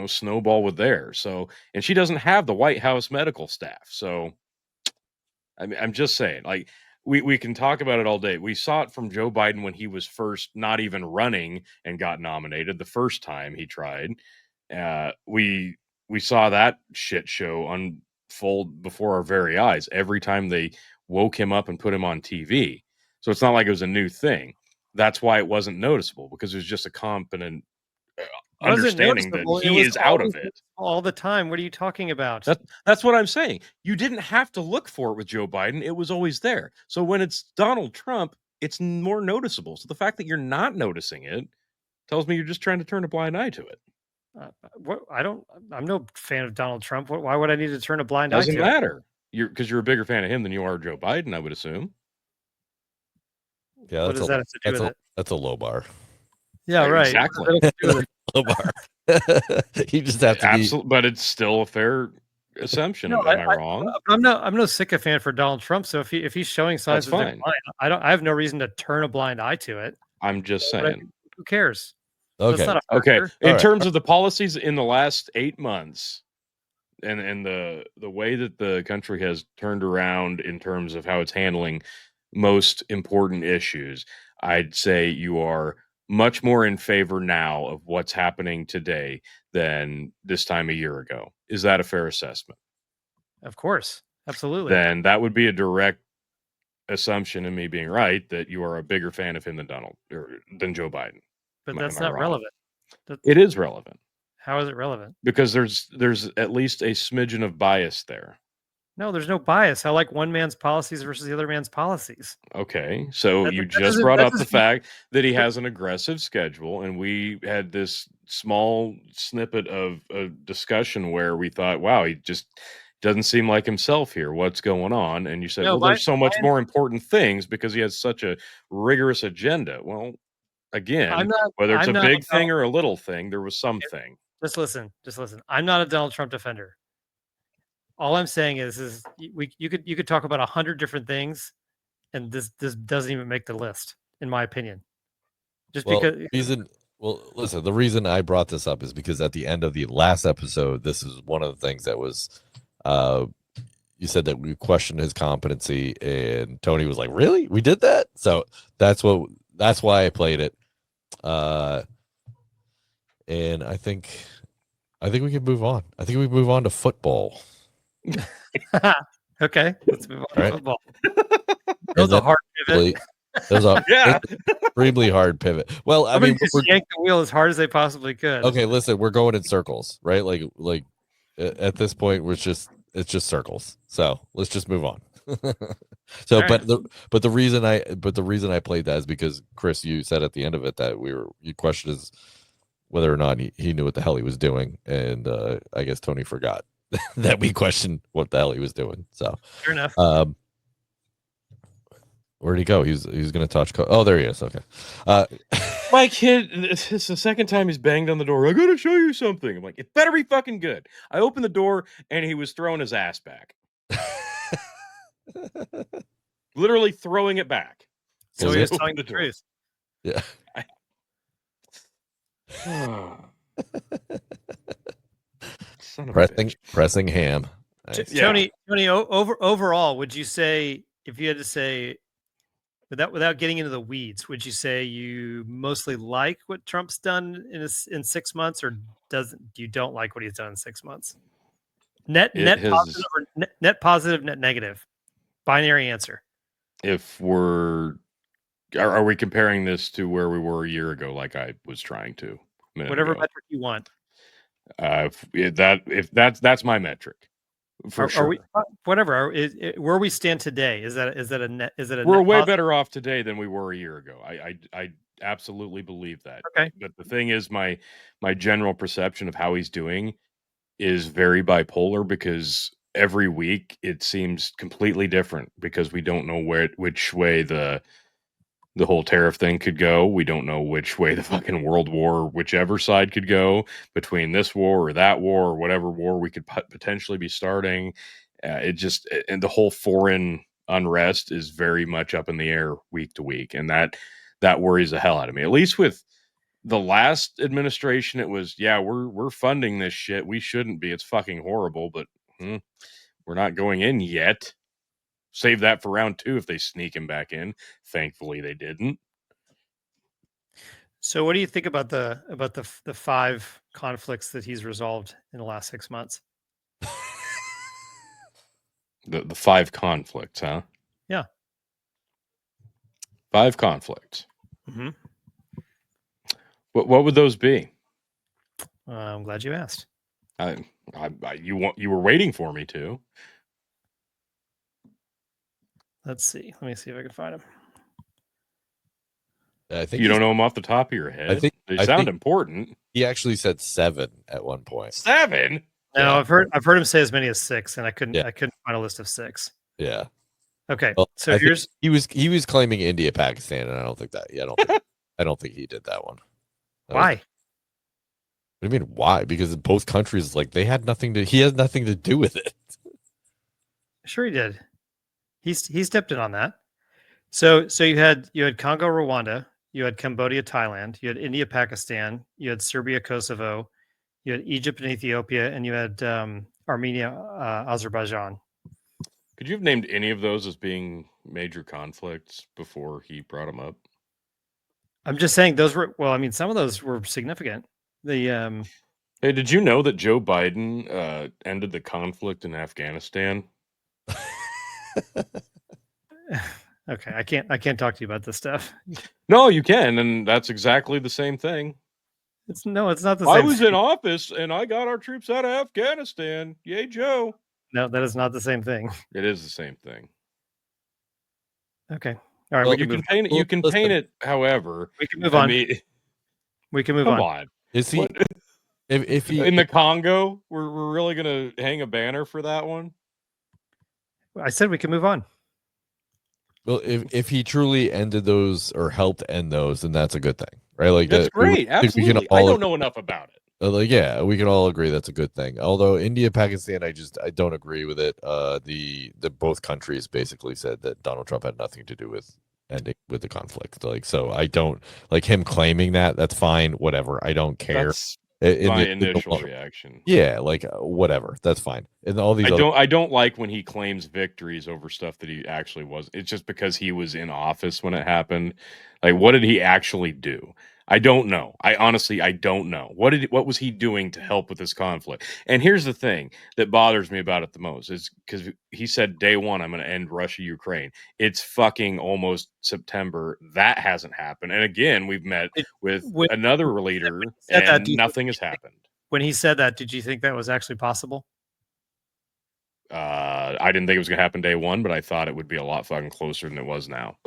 snowball with there. So, and she doesn't have the White House medical staff. So, I mean, I'm just saying, like, we can talk about it all day. We saw it from Joe Biden when he was first not even running and got nominated the first time he tried. We saw that shit show unfold before our very eyes every time they woke him up and put him on TV. So it's not like it was a new thing. That's why it wasn't noticeable, because it was just a competent understanding that he is out of it all the time. What are you talking about? That's what I'm saying. You didn't have to look for it with Joe Biden. It was always there. So when it's Donald Trump, it's more noticeable. So the fact that you're not noticing it tells me you're just trying to turn a blind eye to it. I'm no fan of Donald Trump. Why would I need to turn a blind eye to it? Doesn't matter. Because you're a bigger fan of him than you are Joe Biden, I would assume. Yeah, what does that have to do with it? That's a low bar. Yeah, right. Exactly. Low bar. You just have to absolutely, but it's still a fair assumption. No, Am I wrong? I'm no sycophant for Donald Trump. So if he's showing signs of decline, I have no reason to turn a blind eye to it. I'm just saying. Who cares? Okay. Okay. In terms of the policies in the last 8 months, and the way that the country has turned around in terms of how it's handling most important issues, I'd say you are much more in favor now of what's happening today than this time a year ago. Is that a fair assessment? Of course. Absolutely. Then that would be a direct assumption in me being right that you are a bigger fan of him than Joe Biden. But that's not relevant. It is relevant. How is it relevant? Because there's at least a smidgen of bias there. No, there's no bias. I like one man's policies versus the other man's policies. Okay, so That- you that just doesn't- brought that up the doesn't- fact that he has an aggressive schedule, and we had this small snippet of a discussion where we thought, wow, he just doesn't seem like himself here. What's going on? And you said, No, well, my- there's so much more important things because he has such a rigorous agenda. Well, again, I'm not. whether it's I'm a not big about- thing or a little thing, there was something. Just listen. Just listen. I'm not a Donald Trump defender. All I'm saying is you could talk about 100 different things, and this doesn't even make the list, in my opinion. Just Well, because listen, the reason I brought this up is because at the end of the last episode, this is one of the things that was, you said that we questioned his competency, and Tony was like, "Really? We did that?" So that's why I played it. And I think we can move on. I think we move on to football. okay, let's move on to Right. football. That was a then hard pivot. There's a Yeah. extremely hard pivot. Well, I Somebody mean, just yanked the wheel as hard as they possibly could. okay, listen, we're going in circles, right? Like at this point, it's just circles. So let's just move on. So, All right. but the reason I played that is because Chris, you said at the end of it that you questioned his whether or not he knew what the hell he was doing, and I guess Tony forgot that we questioned what the hell he was doing. So Fair enough. where'd he go? He's going to touch. Oh, there he is. Okay. My kid, it's the second time he's banged on the door. I gotta show you something. I'm like, it better be fucking good. I opened the door and he was throwing his ass back. Literally throwing it back. So Was he it? was telling the Open the door. truth. Yeah. Son of a bitch. Pressing ham. Nice. Yeah. Tony, overall, would you say, if you had to say, without getting into the weeds, would you say you mostly like what Trump's done in 6 months, or you don't like what he's done in 6 months? Net positive or net positive, net negative? Binary answer. If are we comparing this to where we were a year ago, like I was trying to? A minute Whatever ago? metric you want. If that's my metric, for sure. Are we, whatever. Where we stand today, is that a net? Is it a We're net way positive? better off today than we were a year ago. I absolutely believe that. Okay. But the thing is, my general perception of how he's doing is very bipolar, because every week it seems completely different, because we don't know which way the whole tariff thing could go. We don't know which way the fucking world war, whichever side could go, between this war or that war or whatever war we could potentially be starting. And the whole foreign unrest is very much up in the air week to week, and that worries the hell out of me. At least with the last administration, it was, yeah, we're funding this shit. We shouldn't be. It's fucking horrible, but we're not going in yet. Save that for round 2 if they sneak him back in. Thankfully, they didn't. So, what do you think about the 5 conflicts that he's resolved in the last 6 months? The 5 conflicts, huh? Yeah. 5 conflicts. Mm-hmm. What would those be? I'm glad you asked. You were waiting for me to. Let's see. Let me see if I can find him. I think You don't know them off the top of your head. They sound important. he actually said 7 at one point. 7? No, Yeah. I've heard him say as many as 6, and I couldn't Yeah. find a list of 6. Yeah. Okay, Well, so I think here's he was claiming India, Pakistan, and I don't think that. Yeah, I don't think he did that one. why. What do you mean why? Because both countries, like, he had nothing to do with it. Sure, he did. He stepped in on that. So you had Congo, Rwanda, you had Cambodia, Thailand, you had India, Pakistan, you had Serbia, Kosovo, you had Egypt and Ethiopia, and you had Armenia, Azerbaijan. Could you have named any of those as being major conflicts before he brought them up? I'm just saying those were, well, I mean, some of those were significant. Hey, did you know that Joe Biden ended the conflict in Afghanistan? Okay, I can't talk to you about this stuff. No, you can, and that's exactly the same thing. It's not the I same. was in office and I got our troops out of Afghanistan. Yay, Joe. No, that is not the same thing. It is the same thing. Okay. All right, Well, we can You move. can paint it. You can listen. paint it, however. We can move I on. mean, We can move come on. on. Is he? What, If he in the Congo, we're really gonna hang a banner for that one? I said we can move on. well, if he truly ended those or helped end those, then that's a good thing, right? Like That's that. great. I think we can Absolutely. I all don't know enough about it. like, yeah, we can all agree that's a good thing. Although India, Pakistan, I don't agree with it. The both countries basically said that Donald Trump had nothing to do with ending with the conflict. Like, so I don't like him claiming that. That's fine. Whatever. I don't care. That's In my the- in the initial long- reaction. Yeah, like whatever. That's fine. And all these other I don't like when he claims victories over stuff that he actually was. It's just because he was in office when it happened. Like, what did he actually do? I don't know. I honestly don't know. What was he doing to help with this conflict? And here's the thing that bothers me about it the most is because he said day one I'm going to end Russia Ukraine. It's fucking almost September. That hasn't happened. And again, we've met with When- another leader said that, and do you nothing has think- happened. When he said that, did you think that was actually possible? I didn't think it was going to happen day one, but I thought it would be a lot fucking closer than it was now.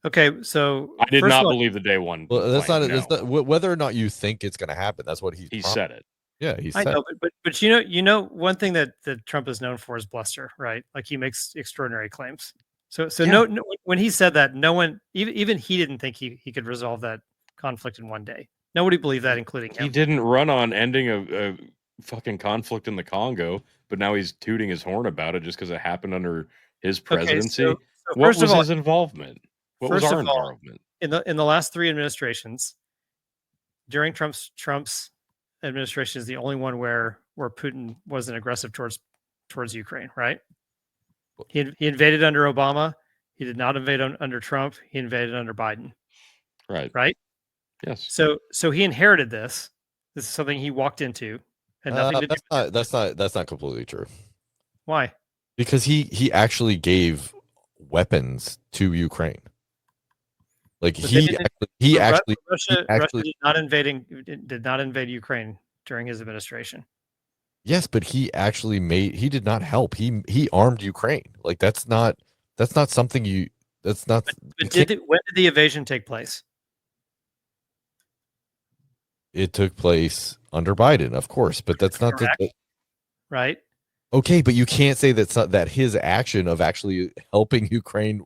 Okay, so I did first not of all, believe the day one. well, that's claim, not, that's no. not whether or not you think it's going to happen. That's what He promised. said it. Yeah, he I said. know, but you know, one thing that Trump is known for is bluster, right? Like he makes extraordinary claims. So Yeah. no, when he said that, no one, even he didn't think he could resolve that conflict in one day. Nobody believed that, including He him. didn't run on ending a fucking conflict in the Congo, but now he's tooting his horn about it just because it happened under his presidency. so What first was of all, his involvement? What was first our of all, involvement? in the last three administrations, during Trump's administration is the only one where Putin wasn't aggressive towards Ukraine, right? He invaded under Obama. He did not invade under Trump. He invaded under Biden, Right. right? Yes. So he inherited this. This is something he walked into, and nothing to do. That's not completely true. Why? Because he actually gave weapons to Ukraine. Like But they he didn't- actually Russia actually did not invade Ukraine during his administration. yes, but he did not help. He armed Ukraine. Like that's not something you that's not you But can't- when did the invasion take place? it took place under Biden, of course, but that's not Correct. Right? okay, but you can't say that his action of actually helping Ukraine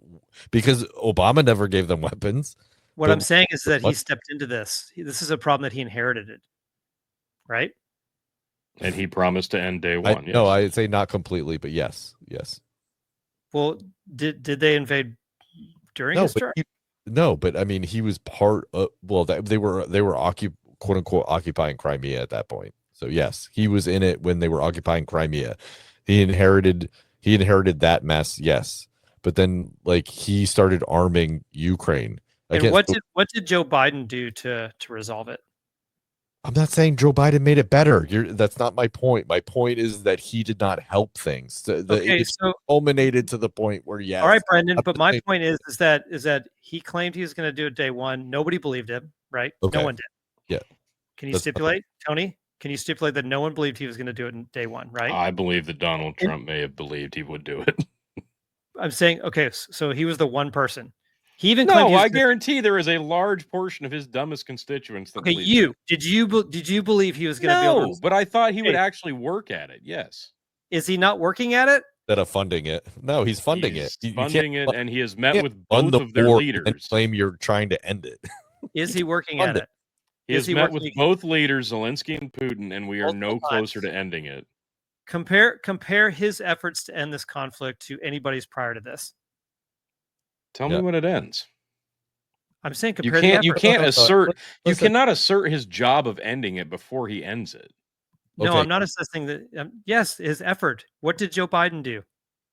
because Obama never gave them weapons. What But I'm saying is that he what? stepped into this. This is a problem that he inherited it. Right? And he promised to end day I, one. Yes. No, I'd say not completely, but yes. Well, did they invade during No, his but term? no, but I mean, he was part of. Well, they were quote unquote occupying Crimea at that point. So yes, he was in it when they were occupying Crimea. He inherited that mess. Yes, but then like he started arming Ukraine. And Again, what so did Joe Biden do to resolve it? I'm not saying Joe Biden made it better. That's not my point. My point is that he did not help things. Okay, It's so culminated to the point where yes. all right, Brendan. I'm But just my saying- point is that he claimed he was going to do it day one. Nobody believed him, right? Okay. No one did. Yeah. Can you That's- stipulate, Tony? Can you stipulate that no one believed he was going to do it in day one, right? I believe that Donald Trump may have believed he would do it. I'm saying, okay, so he was the one person. He even claimed No, he was I guarantee there is a large portion of his dumbest constituents that okay. believe You it. did you believe he was going to be able No, to? but I thought he would Hey. actually work at it. Yes. Is he not working at it? Instead of funding it, no, he's funding He's it. You funding can't it, and he has met can't with fund both the of their war and leaders. claim you're trying to end it. Is he working Fund at it? He Is has he met with working- both leaders, Zelensky and Putin, and we are no Multiple closer times. to ending it. Compare his efforts to end this conflict to anybody's prior to this. Tell Yeah. me when it ends. I'm saying You compare the can't. You efforts. can't No, assert. You listen. cannot assert his job of ending it before he ends it. No, Okay. I'm not assessing that. Yes, his effort. What did Joe Biden do?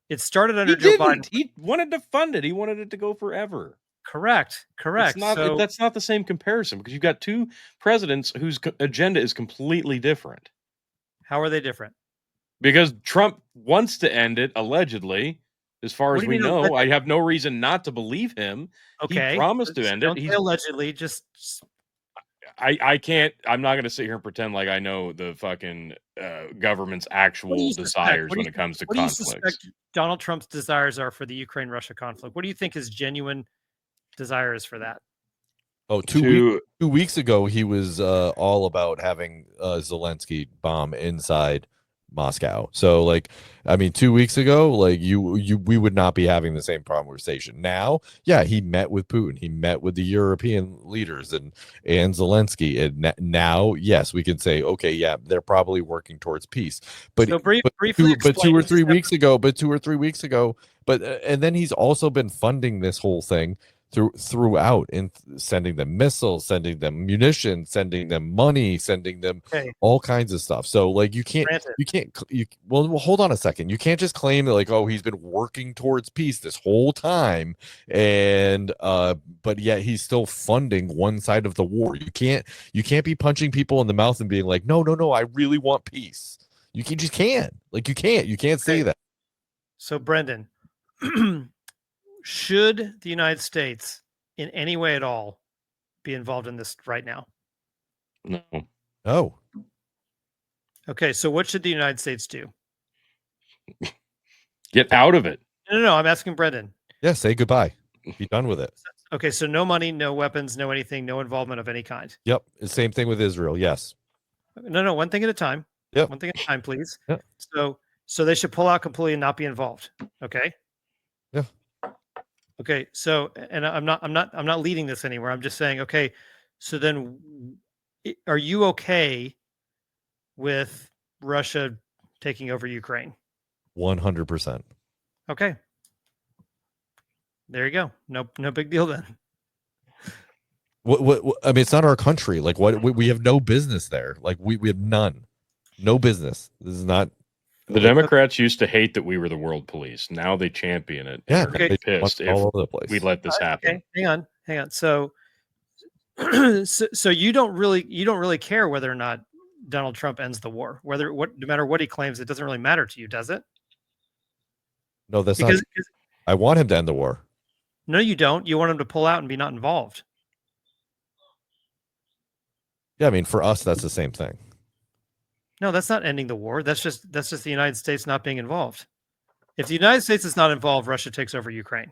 It started He under Joe Biden. didn't. He wanted to fund it. He wanted it to go forever. Correct. It's not. So That's not the same comparison because you've got two presidents whose agenda is completely different. how are they different? Because Trump wants to end it, allegedly. As far What as do you we mean know, allegedly? I have no reason not to believe him. Okay. He promised to end it. Don't say allegedly. Just I can't. I'm not going to sit here and pretend like I know the fucking government's What do actual you suspect? desires What do when you it comes to what do you conflicts. suspect Donald Trump's desires are for the Ukraine-Russia conflict? What do you think his genuine desire is for that? Oh, To 2 weeks ago, he was all about having Zelensky bomb inside Moscow. So, like, I mean, 2 weeks ago, like we would not be having the same conversation. Now, yeah, he met with Putin, he met with the European leaders and Zelensky, and now, yes, we can say, okay, yeah, they're probably working towards peace. But So briefly but explain. 2 or 3 weeks ago, and then he's also been funding this whole thing throughout and sending them missiles, sending them munitions, sending them money, sending them Okay, all kinds of stuff. So like granted. well, hold on a second. You can't just claim that like, oh, he's been working towards peace this whole time, and but yet he's still funding one side of the war. You can't be punching people in the mouth and being like, no, I really want peace. Just can't. Like you can't say Okay. that. So Brendan, should the United States in any way at all be involved in this right now? no. Oh, Okay, so what should the United States do? Get out of it. No, I'm asking Brendan. yeah, say goodbye. Be done with it. Okay, so no money, no weapons, no anything, no involvement of any kind. Yep. Same thing with Israel. Yes. No, one thing at a time. Yep. One thing at a time, please. Yep. So they should pull out completely and not be involved. Okay. Yeah. Okay. So, and I'm not leading this anywhere. I'm just saying, okay. So then, are you okay with Russia taking over Ukraine? 100%. Okay. There you go. No big deal then. What I mean, it's not our country. Like, what we have no business there. Like, we have none, no business. This is not. The Democrats used to hate that we were the world police. Now they champion it. Yeah, And are Okay. pissed if all over the place. we let this happen. Okay. Hang on. So, so you don't really care whether or not Donald Trump ends the war. No matter what he claims, it doesn't really matter to you, does it? No, that's Because not. I want him to end the war. no, you don't. You want him to pull out and be not involved. Yeah, I mean, for us, that's the same thing. No, that's not ending the war. That's just the United States not being involved. If the United States is not involved, Russia takes over Ukraine.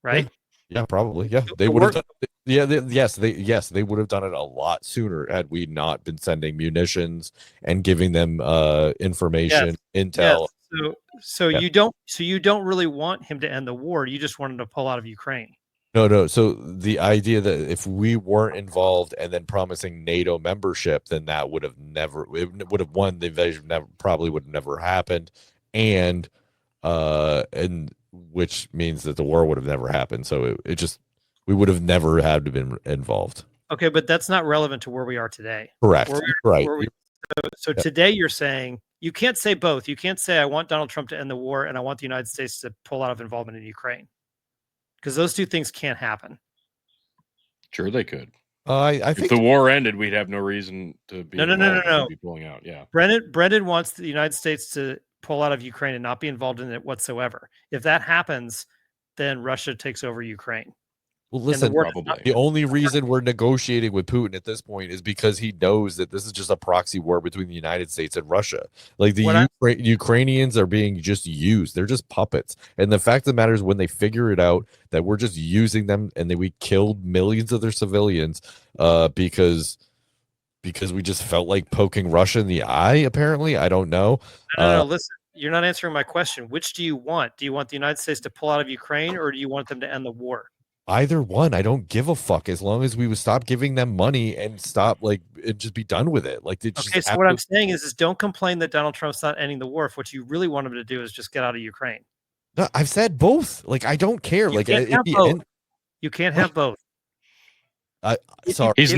Right? Yeah, probably. Yeah, The they would have. war- Yes, they would have done it a lot sooner had we not been sending munitions and giving them information, intel. Yes. So Yeah. you don't really want him to end the war. You just want him to pull out of Ukraine. No. So the idea that if we weren't involved and then promising NATO membership, then that would have never. It would have won the invasion. Probably would have never happened, and which means that the war would have never happened. So it just we would have never had to been involved. Okay, but that's not relevant to where we are today. Correct. Right. So today you're saying you can't say both. You can't say I want Donald Trump to end the war and I want the United States to pull out of involvement in Ukraine, because those two things can't happen. Sure, they could. I If think the war ended, we'd have no reason to be No. involved. We'd be pulling out. Yeah. Brendan wants the United States to pull out of Ukraine and not be involved in it whatsoever. If that happens, then Russia takes over Ukraine. well, listen. war- Probably. The only reason we're negotiating with Putin at this point is because he knows that this is just a proxy war between the United States and Russia. Like the Ukrainians are being just used. They're just puppets. And the fact of the matter is when they figure it out that we're just using them and that we killed millions of their civilians because we just felt like poking Russia in the eye, apparently. I don't know. No, listen, you're not answering my question. Which do you want? Do you want the United States to pull out of Ukraine, or do you want them to end the war? Either one. I don't give a fuck as long as we would stop giving them money and stop and just be done with it. Like Okay, so what I'm saying is don't complain that Donald Trump's not ending the war if what you really want him to do is just get out of Ukraine. No, I've said both. Like I don't care. You like can't have both. You can't have both. Sorry. He's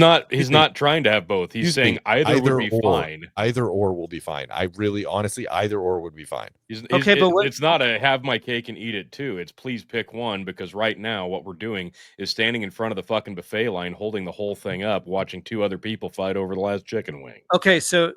not trying to have both. He's Excuse saying me, either would be or. fine. Either or will be fine. I really, honestly, either or would be fine. It's not a have my cake and eat it too. It's please pick one, because right now what we're doing is standing in front of the fucking buffet line, holding the whole thing up, watching two other people fight over the last chicken wing. Okay, so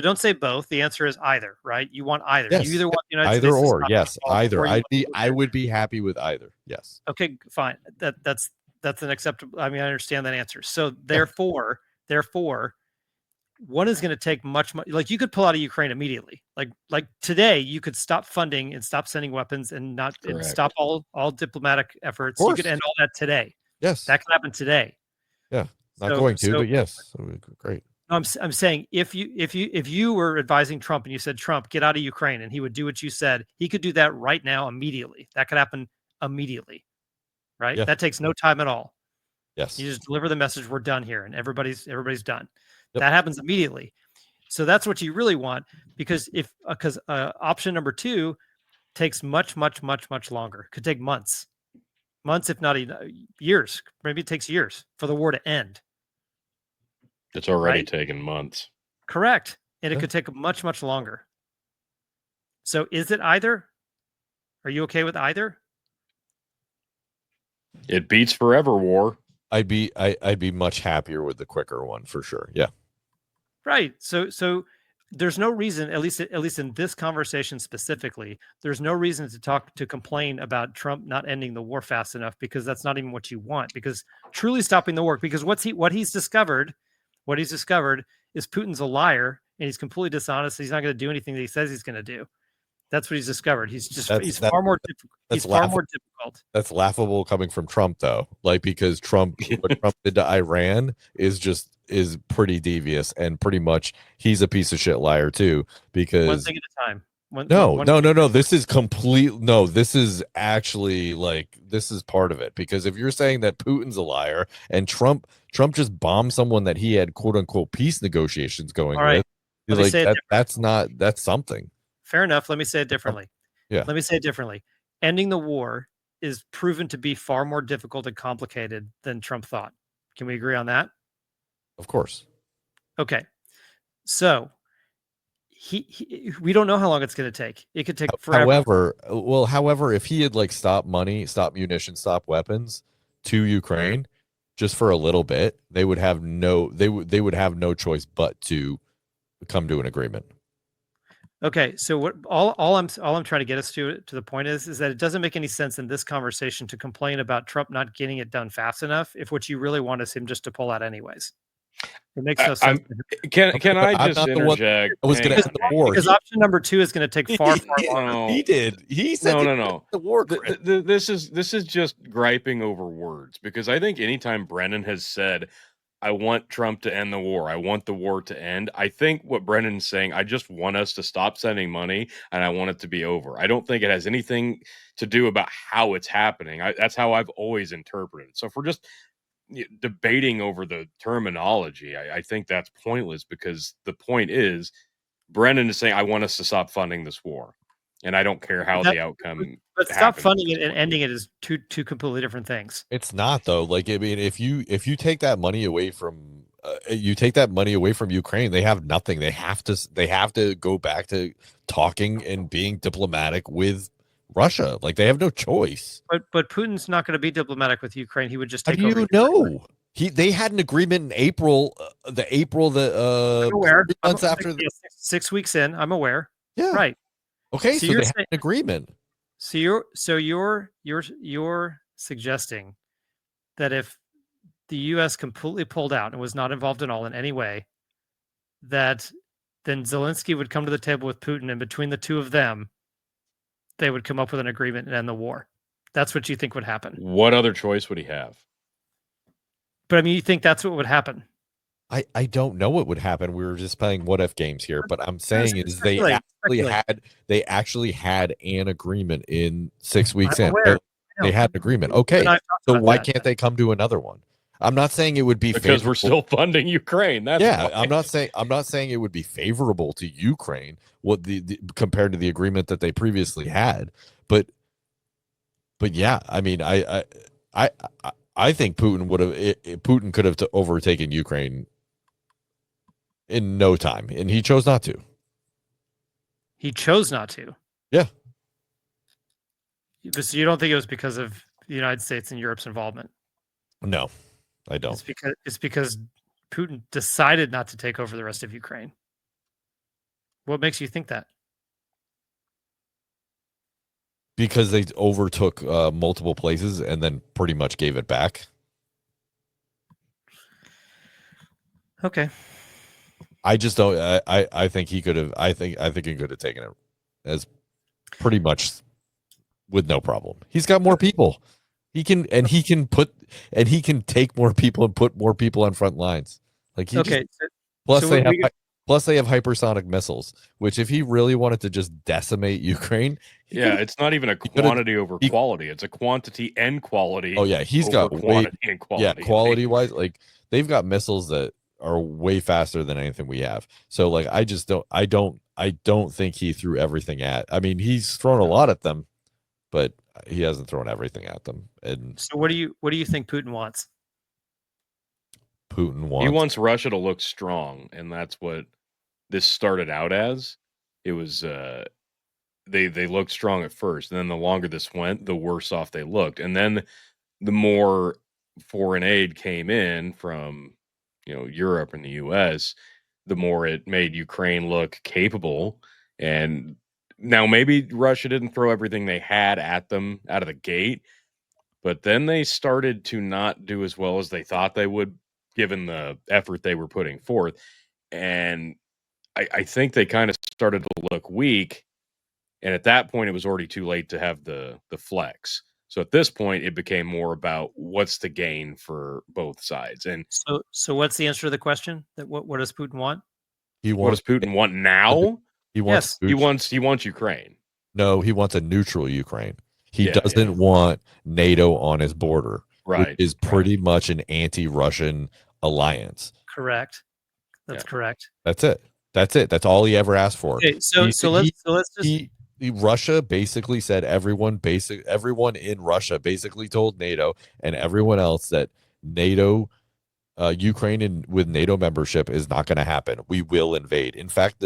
don't say both. The answer is either, right? You want either. Yes. You either want the United Either States to or. stop Yes. involved, Either. or you I would be happy with either. Yes. Okay, fine. That's That's an acceptable. I mean, I understand that answer. So therefore, one is going to take much, like you could pull out of Ukraine immediately. Like today, you could stop funding and stop sending weapons and stop all diplomatic efforts. You could end all that today. Yes. That could happen today. Yeah. Not going to, but yes. Great. I'm saying if you were advising Trump and you said, Trump, get out of Ukraine, and he would do what you said, he could do that right now immediately. That could happen immediately, right? Yeah. That takes no time at all. Yes. You just deliver the message, we're done here, and everybody's done. Yep. That happens immediately. So that's what you really want, because option number 2 takes much longer. Could take months, if not years. Maybe it takes years for the war to end. It's already taken months. Correct. And it could take much longer. So is it either? Are you okay with either? It beats forever war. I'd be much happier with the quicker one for sure. Yeah. Right. So there's no reason, at least in this conversation specifically, there's no reason to complain about Trump not ending the war fast enough, because that's not even what you want. Because truly stopping the war, because what he's discovered is Putin's a liar and he's completely dishonest. He's not going to do anything that he says he's going to do. That's what he's discovered. He's far more difficult. That's laughable coming from Trump, though. Like, because what Trump did to Iran is pretty devious, and pretty much he's a piece of shit liar too. Because one thing at a time. No. This is actually this is part of it. Because if you're saying that Putin's a liar and Trump just bombed someone that he had quote unquote peace negotiations going with, that's something. Fair enough. Let me say it differently. Yeah. Let me say it differently. Ending the war is proven to be far more difficult and complicated than Trump thought. Can we agree on that? Of course. Okay. So we don't know how long it's going to take. It could take forever. However, if he had stopped money, stop munitions, stop weapons to Ukraine just for a little bit, they would have no choice but to come to an agreement. Okay, so what all I'm trying to get us to the point is that it doesn't make any sense in this conversation to complain about Trump not getting it done fast enough if what you really want is him just to pull out anyways. It makes no sense. Can I just interject? I was going to end the war because option number 2 is going to take far longer. He did. He said no. The war. This is just griping over words, because I think anytime Brennan has said, I want Trump to end the war, I want the war to end, I think what Brennan's saying, I just want us to stop sending money and I want it to be over. I don't think it has anything to do about how it's happening. That's how I've always interpreted it. So if we're just debating over the terminology, I think that's pointless, because the point is Brennan is saying, I want us to stop funding this war, and I don't care how the outcome. But stop funding it and ending it is two completely different things. It's not, though. Like, I mean, if you take that money away from Ukraine, they have nothing. They have to go back to talking and being diplomatic with Russia. Like, they have no choice. But Putin's not going to be diplomatic with Ukraine. He would just take over. They had an agreement in April. I'm aware. Months after 6 weeks in, I'm aware. Yeah. Right. Okay. So they had an agreement. So you're suggesting that if the U.S. completely pulled out and was not involved at all in any way, that then Zelensky would come to the table with Putin, and between the two of them, they would come up with an agreement and end the war. That's what you think would happen. What other choice would he have? But I mean, you think that's what would happen? I don't know what would happen. We were just playing what if games here, but I'm saying is they actually had an agreement in 6 weeks in. They had an agreement. Okay, so why can't they come to another one? I'm not saying it would be because we're still funding Ukraine. That's why. I'm not saying it would be favorable to Ukraine the compared to the agreement that they previously had, but yeah, I mean, I think Putin could have overtaken Ukraine in no time, and he chose not to. He chose not to. Yeah. So you don't think it was because of the United States and Europe's involvement? No, I don't. It's because Putin decided not to take over the rest of Ukraine. What makes you think that? Because they overtook multiple places and then pretty much gave it back. Okay. I just don't. I think he could have. I think he could have taken it as pretty much with no problem. He's got more people. He can take more people and put more people on front lines. Like he just Okay. plus So they have we plus they have hypersonic missiles, which if he really wanted to just decimate Ukraine, Yeah, it's not even a quantity over quality. It's a quantity and quality. Oh yeah, he's over got quantity and quality. Yeah, quality wise, like they've got missiles that are way faster than anything we have. So like I just don't I don't think he threw everything at. I mean, he's thrown a lot at them, but he hasn't thrown everything at them. And So what do you think Putin wants? Putin He wants wants Russia to look strong, and that's what this started out as. It was they looked strong at first, and then the longer this went, the worse off they looked. And then the more foreign aid came in from, Europe and the US, the more it made Ukraine look capable. And now maybe Russia didn't throw everything they had at them out of the gate, but then they started to not do as well as they thought they would, given the effort they were putting forth. And I think they kind of started to look weak. And at that point, it was already too late to have the flex. So at this point, it became more about what's the gain for both sides. And So what's the answer to the question? That what does Putin want? he what wants does Putin want now? he wants Yes. He wants Ukraine. no, he wants a neutral Ukraine. He Yeah, doesn't want NATO on his border, which Right. is pretty much an anti-Russian alliance. Correct. That's correct. That's it. That's it. That's all he ever asked for. Okay, so let's just Russia basically said everyone in Russia basically told NATO and everyone else that NATO Ukraine and with NATO membership is not going to happen. We will invade. In fact,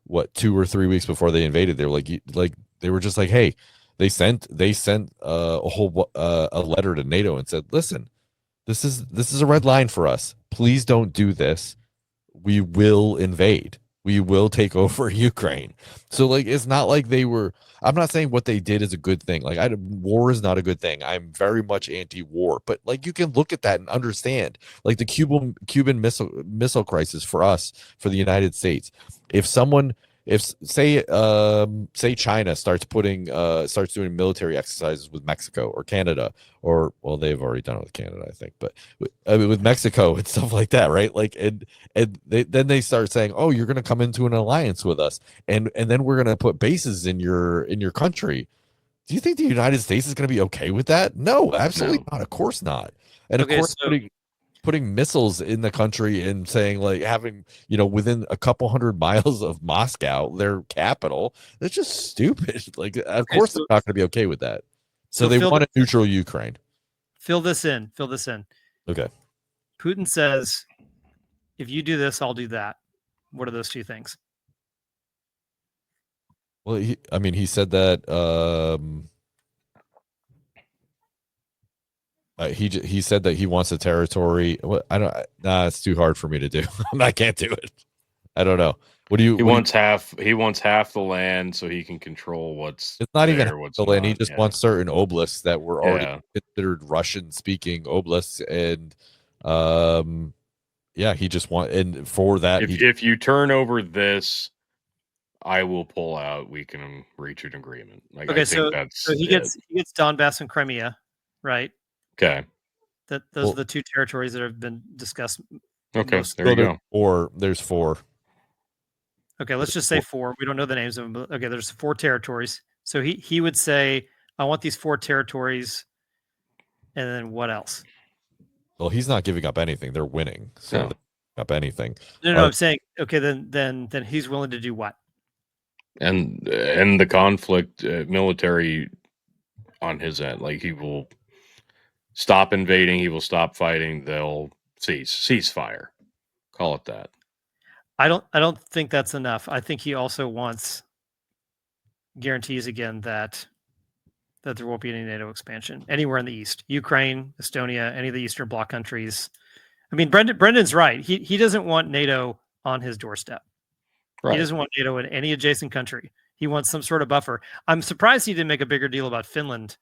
what 2 or 3 weeks before they invaded, they were like they were just like, hey, they sent a whole a letter to NATO and said, listen, this is a red line for us. Please don't do this. We will invade. We will take over Ukraine. So like it's not like they were I'm not saying what they did is a good thing. Like war is not a good thing. I'm very much anti-war, but like you can look at that and understand. Like the Cuban missile crisis for us, for the United States. If say China starts doing military exercises with Mexico or Canada, or well they've already done it with Canada I think, but with Mexico and stuff like that, right? Like then they start saying, oh, you're going to come into an alliance with us, and then we're going to put bases in your country. Do you think the United States is going to be okay with that? No, absolutely not. Of course not. And of course, putting missiles in the country and saying like having within a couple hundred miles of Moscow, their capital, that's just stupid. Like of course they're not going to be okay with that. So they want a neutral Ukraine. Fill this in. Okay. Putin says, if you do this, I'll do that. What are those two things? Well, he said that he said that he wants a territory. What I don't. Nah, it's too hard for me to do. I can't do it. I don't know. What do you? He wants half the land so he can control what's. It's not even what's the land. He not. just wants certain oblasts that were already Yeah. considered Russian-speaking oblasts, and yeah, he just and for that, If you turn over this, I will pull out. We can reach an agreement. Like Okay, I think that's so he gets Donbass and Crimea, right? okay. Those are the two territories that have been discussed. Okay, there you go. There's four. Okay, let's just say four. We don't know the names of them. But okay, there's 4 territories. So he would say, I want these 4 territories. And then what else? Well, he's not giving up anything. They're winning. So No. up anything. No, I'm saying, okay, then he's willing to do what? And the conflict military on his end. Like he will stop invading, he will stop fighting, they'll cease fire. Call it that. I don't think that's enough. I think he also wants guarantees again that there won't be any NATO expansion anywhere in the East. Ukraine, Estonia, any of the Eastern Bloc countries. I mean, Brendan's right. He doesn't want NATO on his doorstep. Right. He doesn't want NATO in any adjacent country. He wants some sort of buffer. I'm surprised he didn't make a bigger deal about Finland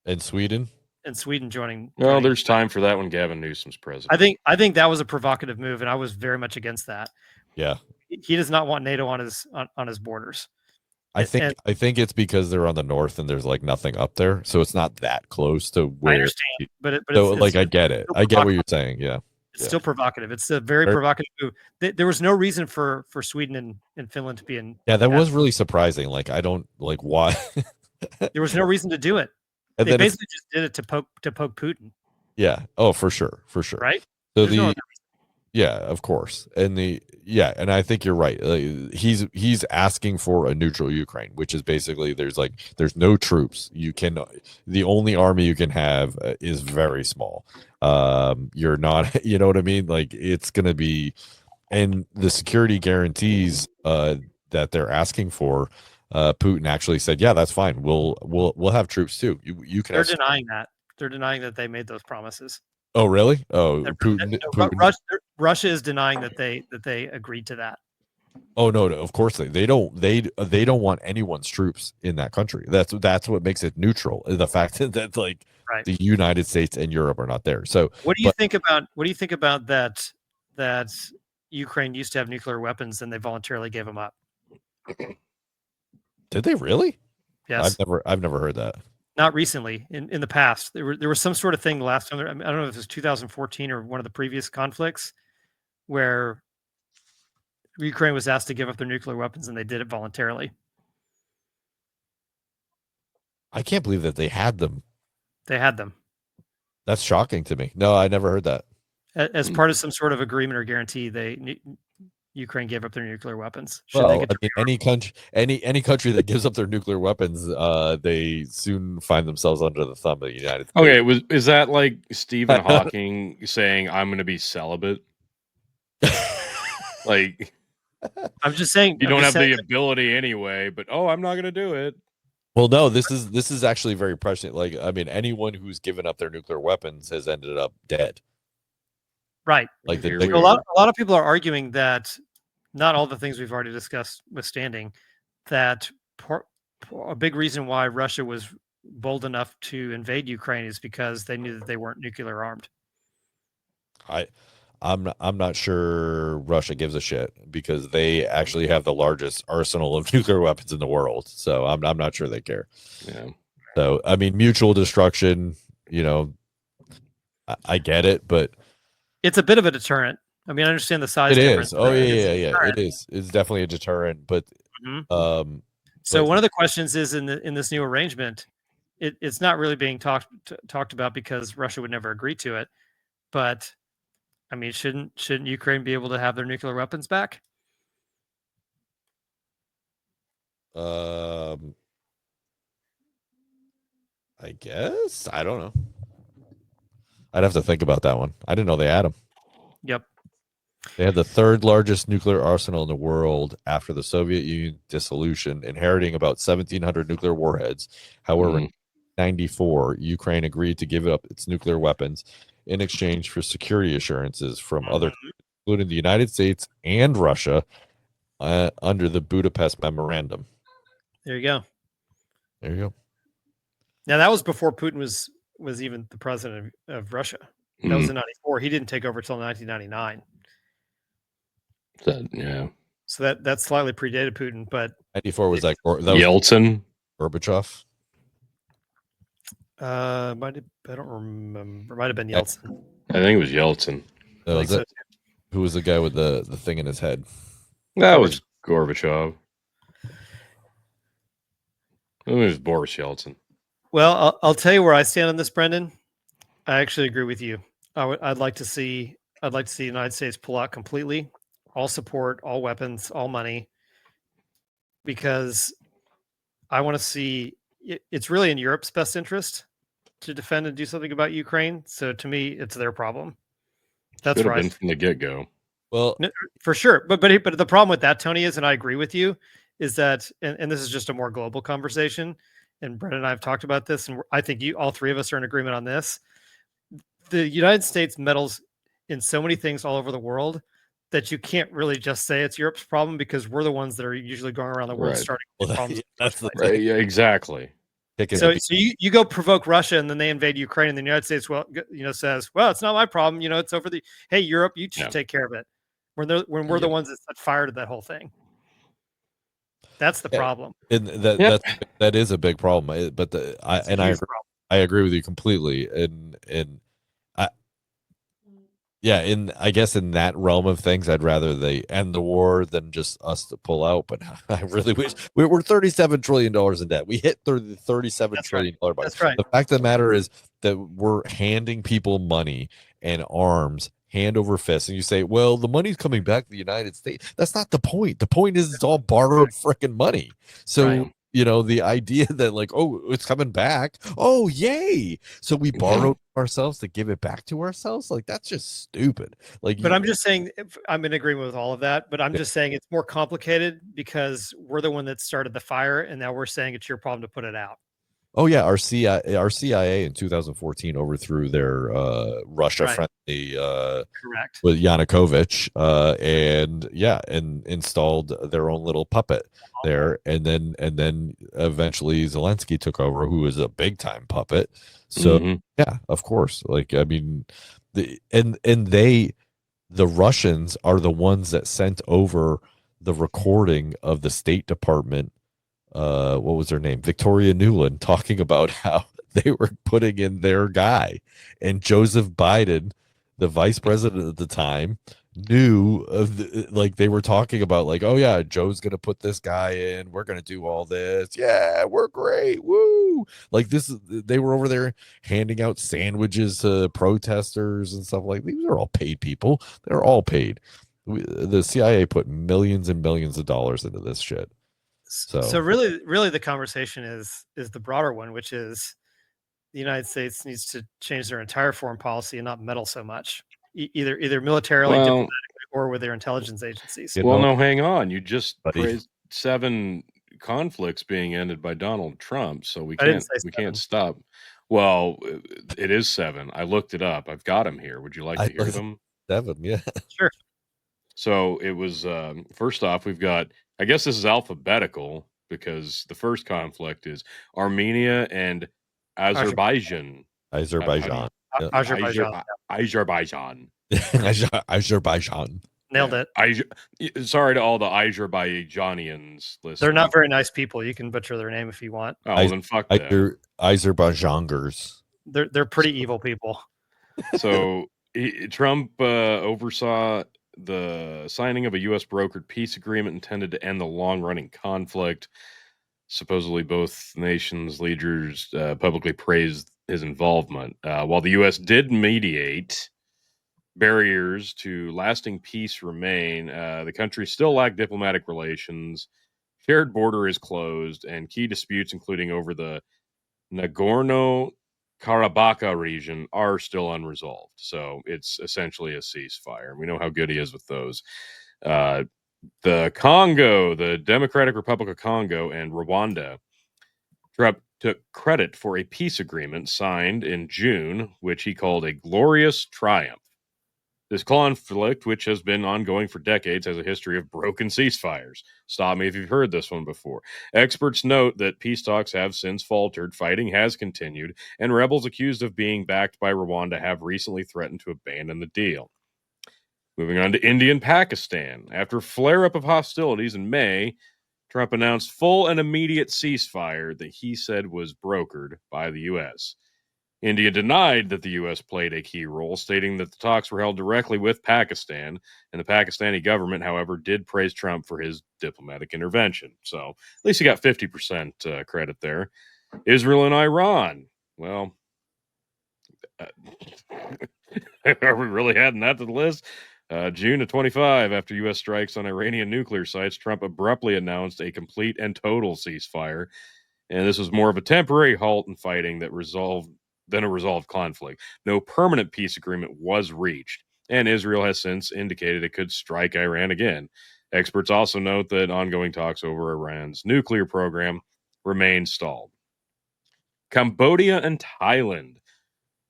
and Sweden. and Sweden joining. Well, joining. there's time for that when Gavin Newsom's president. I think that was a provocative move, and I was very much against that. Yeah. He does not want NATO on his borders. I think it's because they're on the north and there's like nothing up there, so it's not that close to where. I understand, but so it's, like I get it. I get what you're saying. Yeah, it's still provocative. It's a very provocative move. There was no reason for Sweden and Finland to be in. Yeah, that was really surprising. Like I don't like why. There was no reason to do it. And they basically just did it to poke Putin. Yeah. Oh, for sure. Right. So yeah, of course, and and I think you're right. He's asking for a neutral Ukraine, which is basically there's no troops. The only army you can have is very small. You're not, you know what I mean? Like it's gonna be, and the security guarantees that they're asking for. Putin actually said, "Yeah, that's fine. We'll have troops too. You can." They're denying that. They're denying that they made those promises. Oh, really? Oh, Putin. Russia is denying that they agreed to that. Oh no, of course they don't want anyone's troops in that country. That's what makes it neutral. The fact that like the United States and Europe are not there. So what do you think about that Ukraine used to have nuclear weapons and they voluntarily gave them up? Did they really? Yes. I've never heard that. Not recently. In the past, there was some sort of thing the last time. I don't know if it was 2014 or one of the previous conflicts where Ukraine was asked to give up their nuclear weapons and they did it voluntarily. I can't believe that they had them. They had them. That's shocking to me. No, I never heard that. As part of some sort of agreement or guarantee, Ukraine gave up their nuclear weapons. Any country that gives up their nuclear weapons, they soon find themselves under the thumb of the United States. Okay, is that like Stephen Hawking saying I'm going to be celibate? Like, I'm just saying you don't have the ability anyway, but I'm not going to do it. Well, no, this is actually very prescient. Like, I mean, anyone who's given up their nuclear weapons has ended up dead. Right. Like a lot of people are arguing that not all the things we've already discussed withstanding, that a big reason why Russia was bold enough to invade Ukraine is because they knew that they weren't nuclear armed. I'm not sure Russia gives a shit because they actually have the largest arsenal of nuclear weapons in the world. So I'm not sure they care. Yeah. So I mean, mutual destruction. I get it, but it's a bit of a deterrent. I mean, I understand the size. It is. Oh yeah. It is. It's definitely a deterrent. But so one of the questions is in this new arrangement, it's not really being talked about because Russia would never agree to it. But I mean, shouldn't Ukraine be able to have their nuclear weapons back? I guess. I don't know. I'd have to think about that one. I didn't know they had them. Yep. They had the third largest nuclear arsenal in the world after the Soviet Union dissolution, inheriting about 1,700 nuclear warheads. However, in 1994, Ukraine agreed to give up its nuclear weapons in exchange for security assurances from other countries, including the United States and Russia, under the Budapest Memorandum. There you go. There you go. Now, that was before Putin was even the president of Russia. That was in 94. He didn't take over until 1999. Yeah. So that slightly predated Putin, but 94 was that Yeltsin, Gorbachev. I don't remember. Might have been Yeltsin. I think it was Yeltsin. Who was the guy with the thing in his head? That was Gorbachev. It was Boris Yeltsin. Well, I'll tell you where I stand on this, Brendan. I actually agree with you. I'd like to see the United States pull out completely, all support, all weapons, all money, because I want to see. It's really in Europe's best interest to defend and do something about Ukraine. So to me, it's their problem. That's right from the get-go. Well, for sure. But the problem with that, Tony, is, and I agree with you, is that, and this is just a more global conversation. And Brett and I have talked about this, and I think all three of us are in agreement on this. The United States meddles in so many things all over the world that you can't really just say it's Europe's problem, because we're the ones that are usually going around the world starting problems. Yeah, exactly. Kicking So, the so you go provoke Russia, and then they invade Ukraine, and the United States, says, well, it's not my problem. It's over the, hey, Europe, you should take care of it. When we're the ones that set fire to that whole thing. That's the problem. And that is a big problem. But I agree with you completely. And I, yeah, I guess in that realm of things, I'd rather they end the war than just us to pull out. But I really wish we're $37 trillion in debt. We hit the $37 trillion mark. That's right. The fact of the matter is that we're handing people money and arms hand over fist, and you say, well, the money's coming back to the United States. That's not the point. The point is it's all borrowed freaking money. So the idea that like, oh, it's coming back, oh yay, so we borrowed ourselves to give it back to ourselves, like that's just stupid. Like, but I'm just saying, I'm in agreement with all of that, but I'm just saying it's more complicated because we're the one that started the fire, and now we're saying it's your problem to put it out. Oh yeah, our CIA in 2014 overthrew their Russia friendly correct with Yanukovych and installed their own little puppet there, and then eventually Zelensky took over, who was a big time puppet. So yeah, of course, like I mean, the Russians are the ones that sent over the recording of the State Department, what was her name, Victoria Nuland, talking about how they were putting in their guy, and Joseph Biden, the vice president at the time, knew of like they were talking about like, oh yeah, Joe's gonna put this guy in, we're gonna do all this, yeah, we're great, woo, like they were over there handing out sandwiches to protesters and stuff. Like these are all paid people, they're all paid. The CIA put millions and millions of dollars into this shit. So really the conversation is the broader one, which is the United States needs to change their entire foreign policy and not meddle so much, either militarily, diplomatically, or with their intelligence agencies. Well, no, hang on. You just praised 7 conflicts being ended by Donald Trump, so we can't stop. Well, it is 7. I looked it up. I've got them here. Would you like to hear them? 7, yeah. Sure. So it was, first off, we've got, I guess this is alphabetical because the first conflict is Armenia and Azerbaijan. Azerbaijan. Nailed it. Sorry to all the Azerbaijanians listening. They're not very nice people. You can butcher their name if you want. Oh, well, then fuck them. Azerbaijangers. They're pretty evil people. So Trump oversaw the signing of a U.S. brokered peace agreement intended to end the long-running conflict. Supposedly, both nations' leaders publicly praised his involvement. While the U.S. did mediate, barriers to lasting peace remain. The countries still lack diplomatic relations. Shared border is closed, and key disputes, including over the Nagorno-Karabakh region, are still unresolved. So it's essentially a ceasefire. We know how good he is with those. The Congo, the Democratic Republic of Congo, and Rwanda, Trump took credit for a peace agreement signed in June, which he called a glorious triumph. This conflict, which has been ongoing for decades, has a history of broken ceasefires. Stop me if you've heard this one before. Experts note that peace talks have since faltered, fighting has continued, and rebels accused of being backed by Rwanda have recently threatened to abandon the deal. Moving on to India and Pakistan. After a flare-up of hostilities in May, Trump announced full and immediate ceasefire that he said was brokered by the U.S. India denied that the U.S. played a key role, stating that the talks were held directly with Pakistan, and the Pakistani government, however, did praise Trump for his diplomatic intervention. So at least he got 50% credit there. Israel and Iran. Well, are we really adding that to the list? June of 25, after U.S. strikes on Iranian nuclear sites, Trump abruptly announced a complete and total ceasefire. And this was more of a temporary halt in fighting than a resolved conflict. No permanent peace agreement was reached, and Israel has since indicated it could strike Iran again. Experts also note that ongoing talks over Iran's nuclear program remain stalled. Cambodia and Thailand.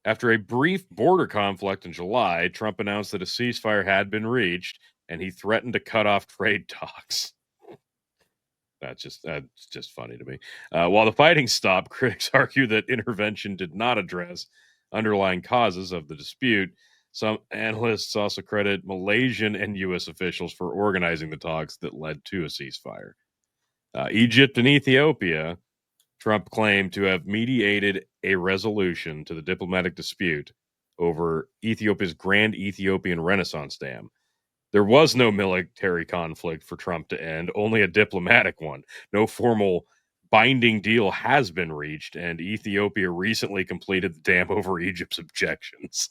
After a brief border conflict in July, Trump announced that a ceasefire had been reached, and he threatened to cut off trade talks. That's just funny to me. While the fighting stopped, critics argue that intervention did not address underlying causes of the dispute. Some analysts also credit Malaysian and U.S. officials for organizing the talks that led to a ceasefire. Egypt and Ethiopia, Trump claimed to have mediated a resolution to the diplomatic dispute over Ethiopia's Grand Ethiopian Renaissance Dam. There was no military conflict for Trump to end, only a diplomatic one. No formal binding deal has been reached, and Ethiopia recently completed the dam over Egypt's objections.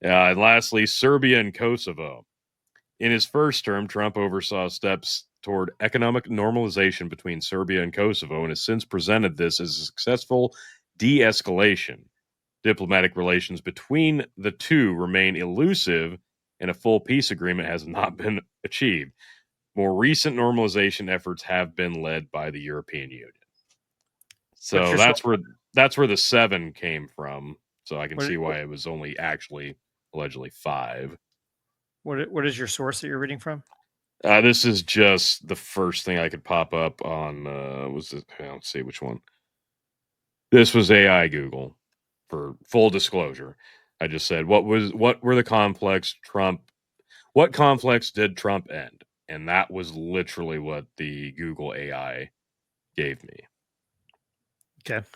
And lastly, Serbia and Kosovo. In his first term, Trump oversaw steps toward economic normalization between Serbia and Kosovo and has since presented this as a successful de escalation. Diplomatic relations between the two remain elusive, and a full peace agreement has not been achieved. More recent normalization efforts have been led by the European Union. So that's where the 7 came from. So I can see why it was only actually allegedly 5. What is your source that you're reading from? This is just the first thing I could pop up on. Let's see which one. This was AI Google. For full disclosure, I just said what were the conflicts what conflicts did Trump end? And that was literally what the Google AI gave me. Okay.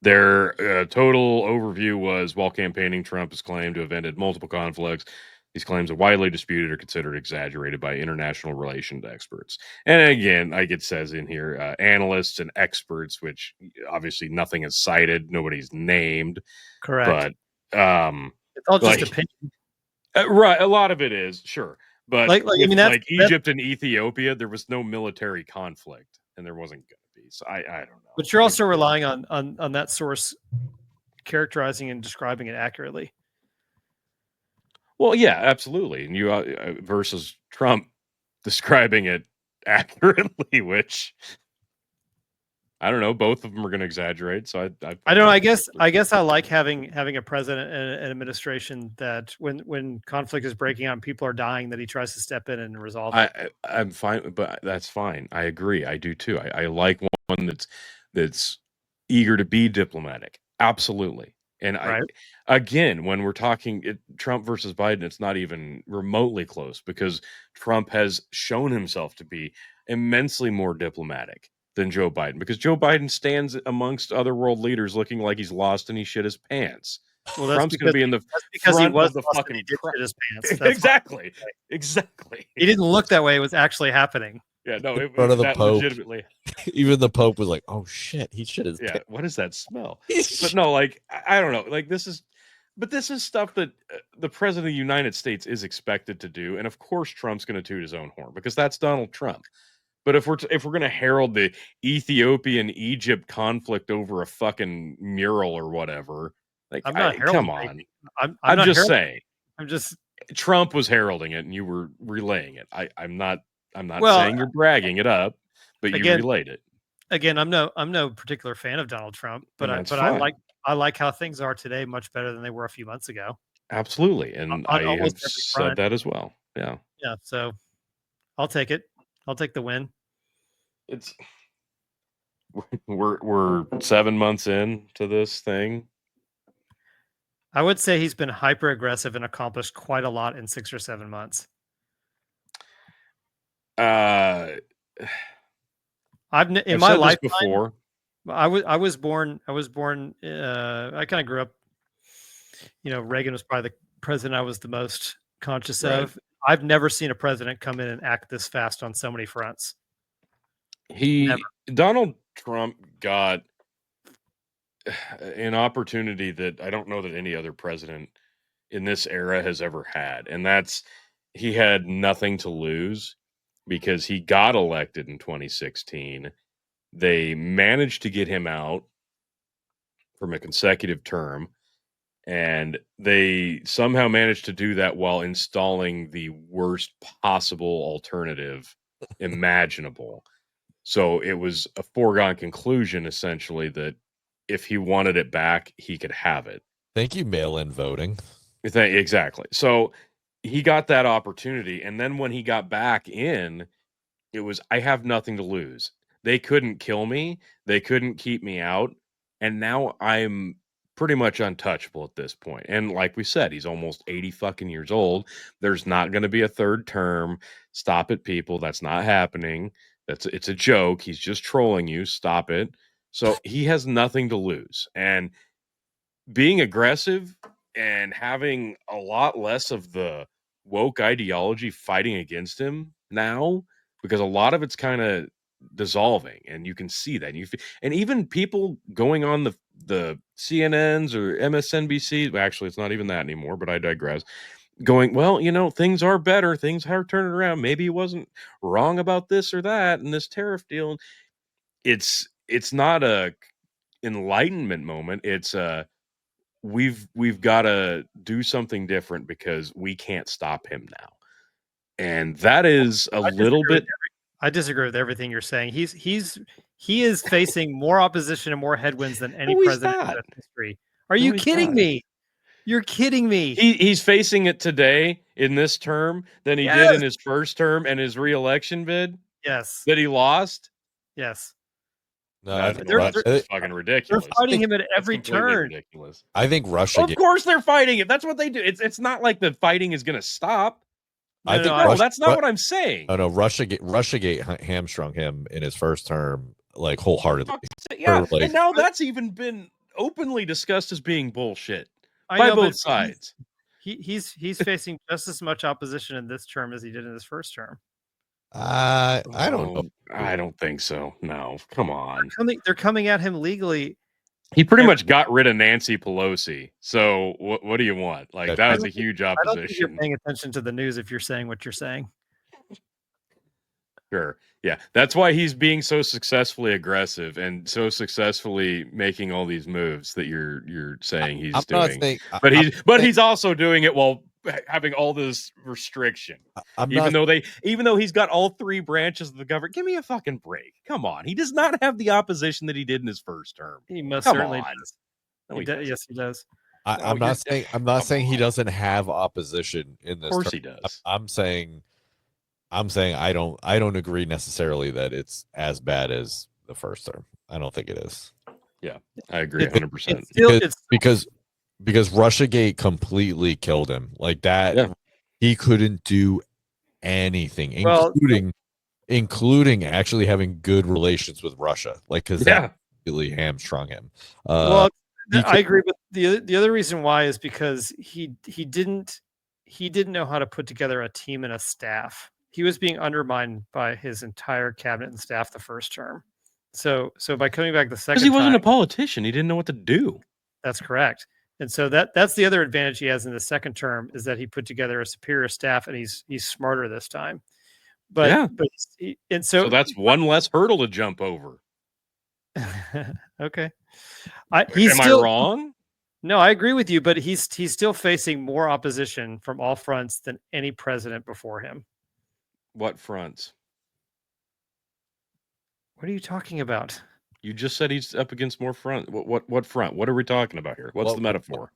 Their total overview was, while campaigning, Trump has claimed to have ended multiple conflicts. These claims are widely disputed or considered exaggerated by international relations experts. And again, like it says in here, analysts and experts, which obviously nothing is cited, nobody's named. Correct. But it's all just opinion. Right, a lot of it is, sure. But that's Egypt and Ethiopia, there was no military conflict, and there wasn't going to be. So I don't know. But you're also relying on that source characterizing and describing it accurately. Well, yeah, absolutely. And you versus Trump describing it accurately, which I don't know. Both of them are going to exaggerate. So I don't know. I guess I like having a president and an administration that when conflict is breaking out and people are dying, that he tries to step in and resolve it. I'm fine, but that's fine. I agree. I do too. I like one that's eager to be diplomatic. Absolutely. And right. Again, when we're talking Trump versus Biden, it's not even remotely close because Trump has shown himself to be immensely more diplomatic than Joe Biden, because Joe Biden stands amongst other world leaders looking like he's lost and he shit his pants. Well, Trump's going to be in the front of the fucking his pants. Exactly. He didn't look that way. It was actually happening. Yeah, no, in front of the Pope. Legitimately. Even the Pope was like, "Oh shit, he shit his pants." What is that smell? But no, like I don't know. Like this is stuff that the president of the United States is expected to do, and of course Trump's going to toot his own horn because that's Donald Trump. But if we're going to herald the Ethiopian Egypt conflict over a fucking mural or whatever, like come on, I'm just saying. Trump was heralding it, and you were relaying it. I'm not saying you're bragging it up, but you relayed it. Again, I'm no particular fan of Donald Trump, but I like how things are today much better than they were a few months ago. Absolutely, and I have said that as well. Yeah. Yeah. So I'll take it. I'll take the win. We're 7 months into this thing. I would say he's been hyper aggressive and accomplished quite a lot in 6 or 7 months. I've in my life before. I was born. I kind of grew up. Reagan was probably the president I was the most conscious of. I've never seen a president come in and act this fast on so many fronts. Donald Trump got an opportunity that I don't know that any other president in this era has ever had. And that's, he had nothing to lose because he got elected in 2016. They managed to get him out from a consecutive term, and they somehow managed to do that while installing the worst possible alternative imaginable. So it was a foregone conclusion, essentially, that if he wanted it back, he could have it. Thank you, mail-in voting. Exactly. So he got that opportunity, and then when he got back in, it was, I have nothing to lose. they couldn't kill me, they couldn't keep me out, and now I'm pretty much untouchable at this point. And like we said, he's almost 80 fucking years old. There's not going to be a third term. Stop it, people. That's not happening. It's a joke. He's just trolling you. Stop it. So he has nothing to lose. And being aggressive and having a lot less of the woke ideology fighting against him now, because a lot of it's kind of dissolving, and you can see that. And even people going on the CNNs or MSNBC, actually it's not even that anymore, but I digress, going, well, things are better, things are turning around, maybe he wasn't wrong about this or that and this tariff deal. It's not a enlightenment moment. It's we've got to do something different because we can't stop him now. And that is a little bit. I disagree with everything you're saying. He is facing more opposition and more headwinds than any president in history. Are you kidding me? You're kidding me. He's facing it today in this term than he did in his first term and his re-election bid. Yes. That he lost. Yes. No, that's fucking ridiculous. They're fighting him at every turn. Ridiculous. I think Russia. Of course, they're fighting it. That's what they do. It's not like the fighting is going to stop. No, that's not what I'm saying. Oh no, Russiagate hamstrung him in his first term, like wholeheartedly. Yeah, and now that's even been openly discussed as being bullshit by both sides. He's facing just as much opposition in this term as he did in his first term. I don't know. I don't think so. No, come on. They're coming at him legally. He pretty much got rid of Nancy Pelosi. So what do you want? Like, that was a huge opposition. I don't think you're paying attention to the news if you're saying what you're saying. Sure. Yeah. That's why he's being so successfully aggressive and so successfully making all these moves that you're saying he's doing. But he's also doing it while having all this restriction. Even though he's got all three branches of the government. Give me a fucking break. Come on. He does not have the opposition that he did in his first term. He most certainly does. Yes, he does. I'm not saying he doesn't have opposition in this. Of course he does. I'm saying I don't agree necessarily that it's as bad as the first term. I don't think it is. Yeah, I agree 100%. Because Russiagate completely killed him. Like that, yeah. He couldn't do anything, including actually having good relations with Russia. Like, because that really hamstrung him. I agree, but the other reason why is because he didn't know how to put together a team and a staff. He was being undermined by his entire cabinet and staff the first term. So by coming back the second time, because he wasn't a politician, he didn't know what to do. That's correct. And so that's the other advantage he has in the second term is that he put together a superior staff and he's smarter this time. So that's one less hurdle to jump over. Okay. Am I wrong? No, I agree with you, but he's still facing more opposition from all fronts than any president before him. What fronts? What are you talking about? You just said he's up against more front. What front? What are we talking about here? What's the metaphor?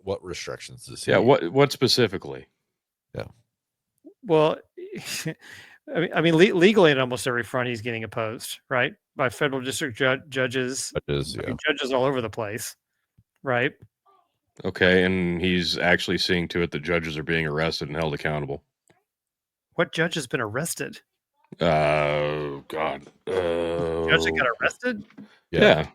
What restrictions does he? Yeah. What specifically? Yeah. Well, I mean, legally at almost every front he's getting opposed, right? By federal district judges, judges all over the place, right? Okay, and he's actually seeing to it that judges are being arrested and held accountable. What judge has been arrested? God. Judge that got arrested? Yeah.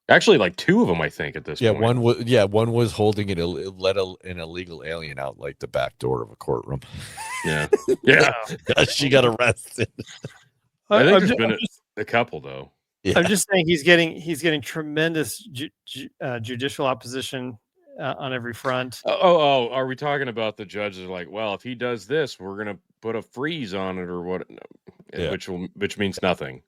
Actually, like two of them, I think, at this point. One was holding it, let an illegal alien out like the back door of a courtroom. Yeah. Yeah. She got arrested. I think there's been a couple though. Yeah. I'm just saying he's getting tremendous judicial opposition on every front. Oh, are we talking about the judges are like, well, if he does this, we're gonna put a freeze on it or what? Yeah. Which means nothing.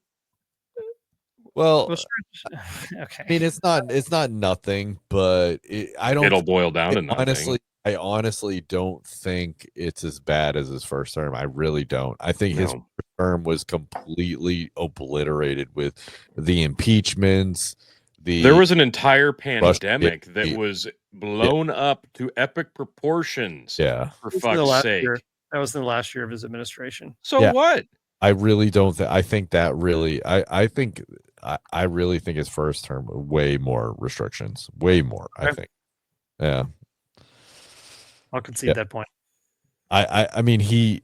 Well, okay. I mean, it's not nothing, but it'll boil down to nothing. I honestly don't think it's as bad as his first term. I really don't. I think his first term was completely obliterated with the impeachments. There was an entire pandemic that was blown up to epic proportions. Yeah. For fuck's sake. That was in the last year of his administration. So what? I really don't think. I think that really. I think. I really think his first term way more restrictions. Way more. I Okay. think. Yeah. I'll concede Yeah. that point. I mean he.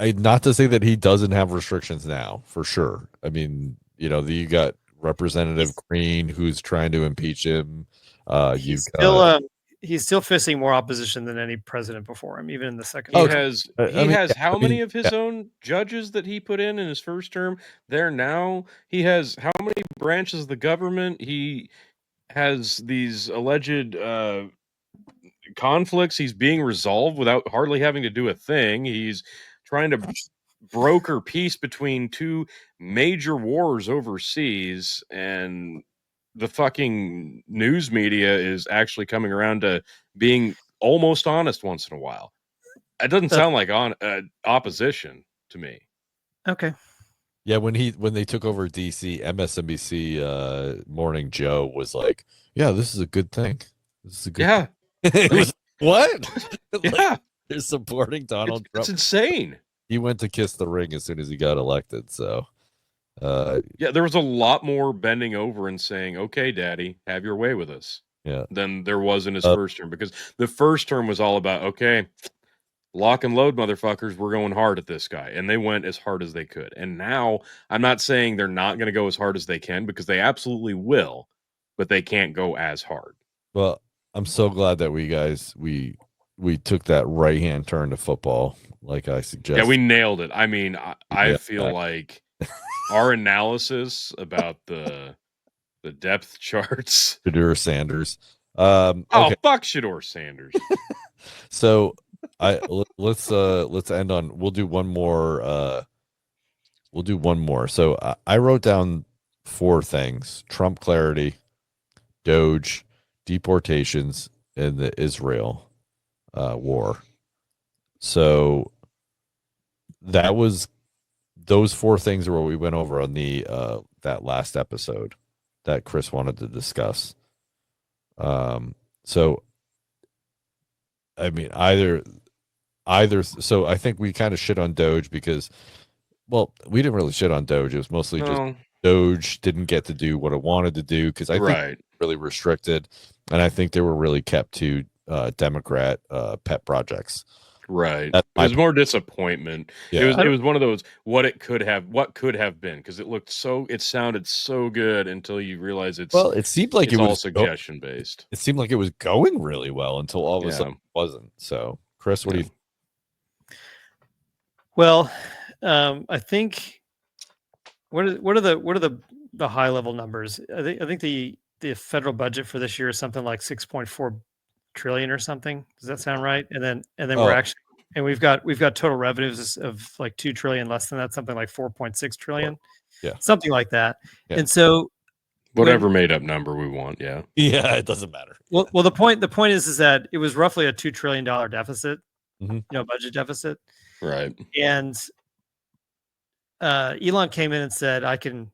Not to say that he doesn't have restrictions now, for sure. I mean, you got Representative He's, Green who's trying to impeach him. You've he's still got. he's still facing more opposition than any president before him, even in the second He Oh, term. has I he mean, has yeah, how I mean, many of yeah. his own judges that he put in his first term there now? He has how many branches of the government? He has these alleged conflicts he's being resolved without hardly having to do a thing. He's trying to broker peace between two major wars overseas, and the fucking news media is actually coming around to being almost honest once in a while. It doesn't sound like opposition to me. Okay. Yeah, when they took over DC, MSNBC Morning Joe was like, "Yeah, this is a good thing. This is a good Yeah, thing." It was what? Like, yeah, they're supporting Donald it's Trump. insane. He went to kiss the ring as soon as he got elected. So, Yeah, there was a lot more bending over and saying, "Okay, Daddy, have your way with us," yeah. than there was in his first term, because the first term was all about, okay, lock and load, motherfuckers. We're going hard at this guy. And they went as hard as they could. And now I'm not saying they're not going to go as hard as they can, because they absolutely will, but they can't go as hard. Well, I'm so glad that we took that right hand turn to football, like I Yeah, suggested. we nailed it. I mean, I Yeah, feel like our analysis about the depth charts. Shadur Sanders. Oh, Okay, fuck Shador Sanders. so let's end on. We'll do one more. So I wrote down 4 things: Trump clarity, Doge, deportations, and the Israel war. So those 4 things are what we went over on the that last episode that Chris wanted to discuss. So I mean either so I think we kind of shit on Doge because, well, we didn't really shit on Doge. It was mostly just No, Doge didn't get to do what it wanted to do because I think right. really restricted, and I think they were really kept to Democrat pet projects. Right. That's It my was more disappointment. It yeah. was one of those what could have been, because it sounded so good until you realize Well, it seemed like it's all suggestion based. it seemed like it was going really well until all of a Yeah. sudden it wasn't. So, Chris, what do Yeah. you? Well, I think what are the high level numbers? I think the federal budget for this year is something like 6.4 trillion or something. Does that sound right? And then we're Oh, actually, and we've got total revenues of like 2 trillion, less than that, something like 4.6 trillion, yeah, something like that. Yeah. And so Whatever made up number we want. Yeah. yeah, it doesn't matter. well, the point is that it was roughly a $2 trillion deficit, Mhm. budget deficit. Right. And Elon came in and said, I can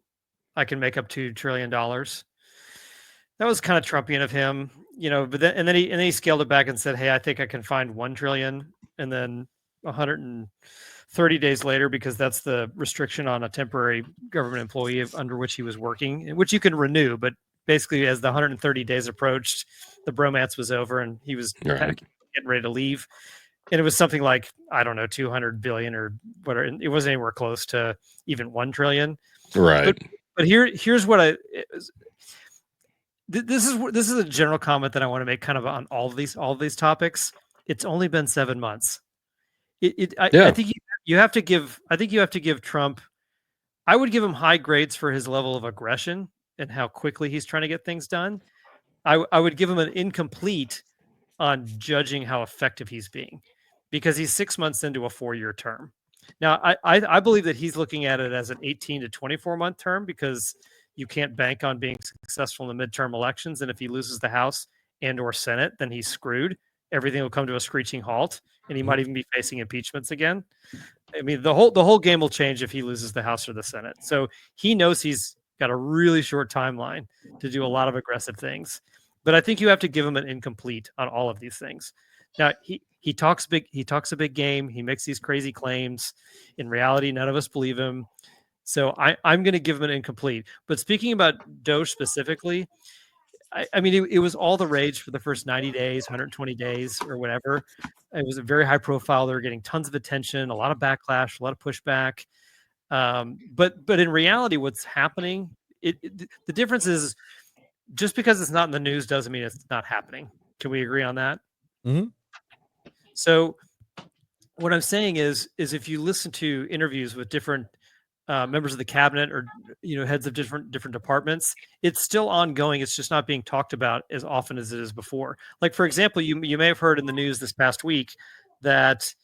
make up $2 trillion. That was kind of Trumpian of him, but then he scaled it back and said, hey, I think I can find 1 trillion. And then 130 days later, because that's the restriction on a temporary government employee under which he was working, which you can renew, but basically as the 130 days approached, the bromance was over and he was Right. getting ready to leave. And it was something like, I don't know, 200 billion or whatever. It wasn't anywhere close to even 1 trillion. Right. But here's what this is a general comment that I want to make kind of on all of these topics. It's only been 7 months. I think you have to give Trump, I would give him high grades for his level of aggression and how quickly he's trying to get things done. I would give him an incomplete on judging how effective he's being, because he's 6 months into a 4-year term. Now, I believe that he's looking at it as an 18 to 24 month term, because you can't bank on being successful in the midterm elections. And if he loses the House and or Senate, then he's screwed. Everything will come to a screeching halt, and he might even be facing impeachments again. I mean, the whole game will change if he loses the House or the Senate. So he knows he's got a really short timeline to do a lot of aggressive things. But I think you have to give him an incomplete on all of these things. Now he talks big. He talks a big game. He makes these crazy claims. In reality, none of us believe him. So I'm going to give him an incomplete. But speaking about Doge specifically, I mean, it was all the rage for the first 90 days, 120 days, or whatever. It was a very high profile. They were getting tons of attention, a lot of backlash, a lot of pushback. But in reality, what's happening? The difference is just because it's not in the news doesn't mean it's not happening. Can we agree on that? Mhm. So what I'm saying is if you listen to interviews with different members of the cabinet or heads of different departments, it's still ongoing. It's just not being talked about as often as it is before. Like for example, you may have heard in the news this past week that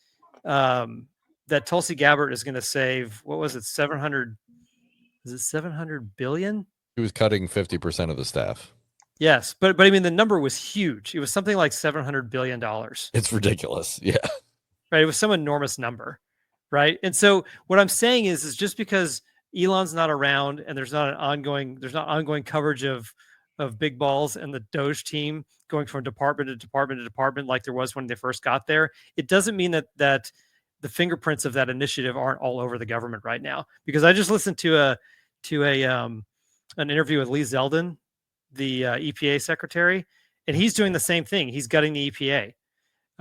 that Tulsi Gabbard is going to save, what was it, 700? Is it 700 billion? He was cutting 50% of the staff. Yes, but I mean the number was huge. It was something like $700 billion. It's ridiculous. Yeah. Right? It was some enormous number, right? And so what I'm saying is just because Elon's not around and there's not ongoing coverage of big balls and the Doge team going from department to department to department like there was when they first got there, it doesn't mean that the fingerprints of that initiative aren't all over the government right now. Because I just listened to an interview with Lee Zeldin, the EPA secretary, and he's doing the same thing. He's gutting the EPA.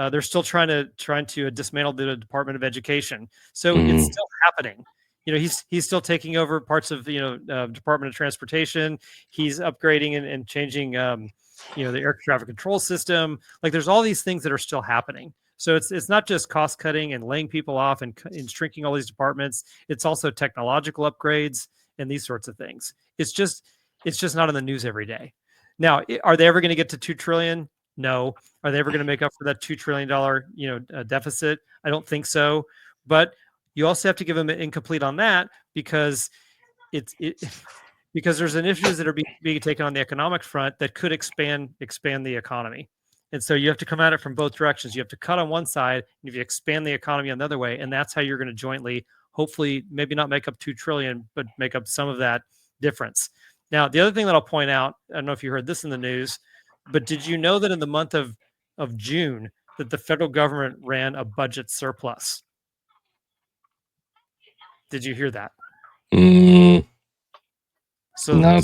They're still trying to dismantle the Department of Education. So it's still happening. He's still taking over parts of Department of Transportation. He's upgrading and changing the air traffic control system. Like there's all these things that are still happening. So it's not just cost cutting and laying people off and shrinking all these departments. It's also technological upgrades and these sorts of things. It's just not in the news every day. Now, are they ever going to get to 2 trillion? No. Are they ever going to make up for that $2 trillion deficit? I don't think so. But you also have to give them an incomplete on that because because there's initiatives that are being taken on the economic front that could expand the economy. And so you have to come at it from both directions. You have to cut on one side, and if you expand the economy on the other way, and that's how you're going to jointly, hopefully, maybe not make up 2 trillion, but make up some of that difference. Now, the other thing that I'll point out, I don't know if you heard this in the news, but did you know that in the month of June that the federal government ran a budget surplus? Did you hear that? Not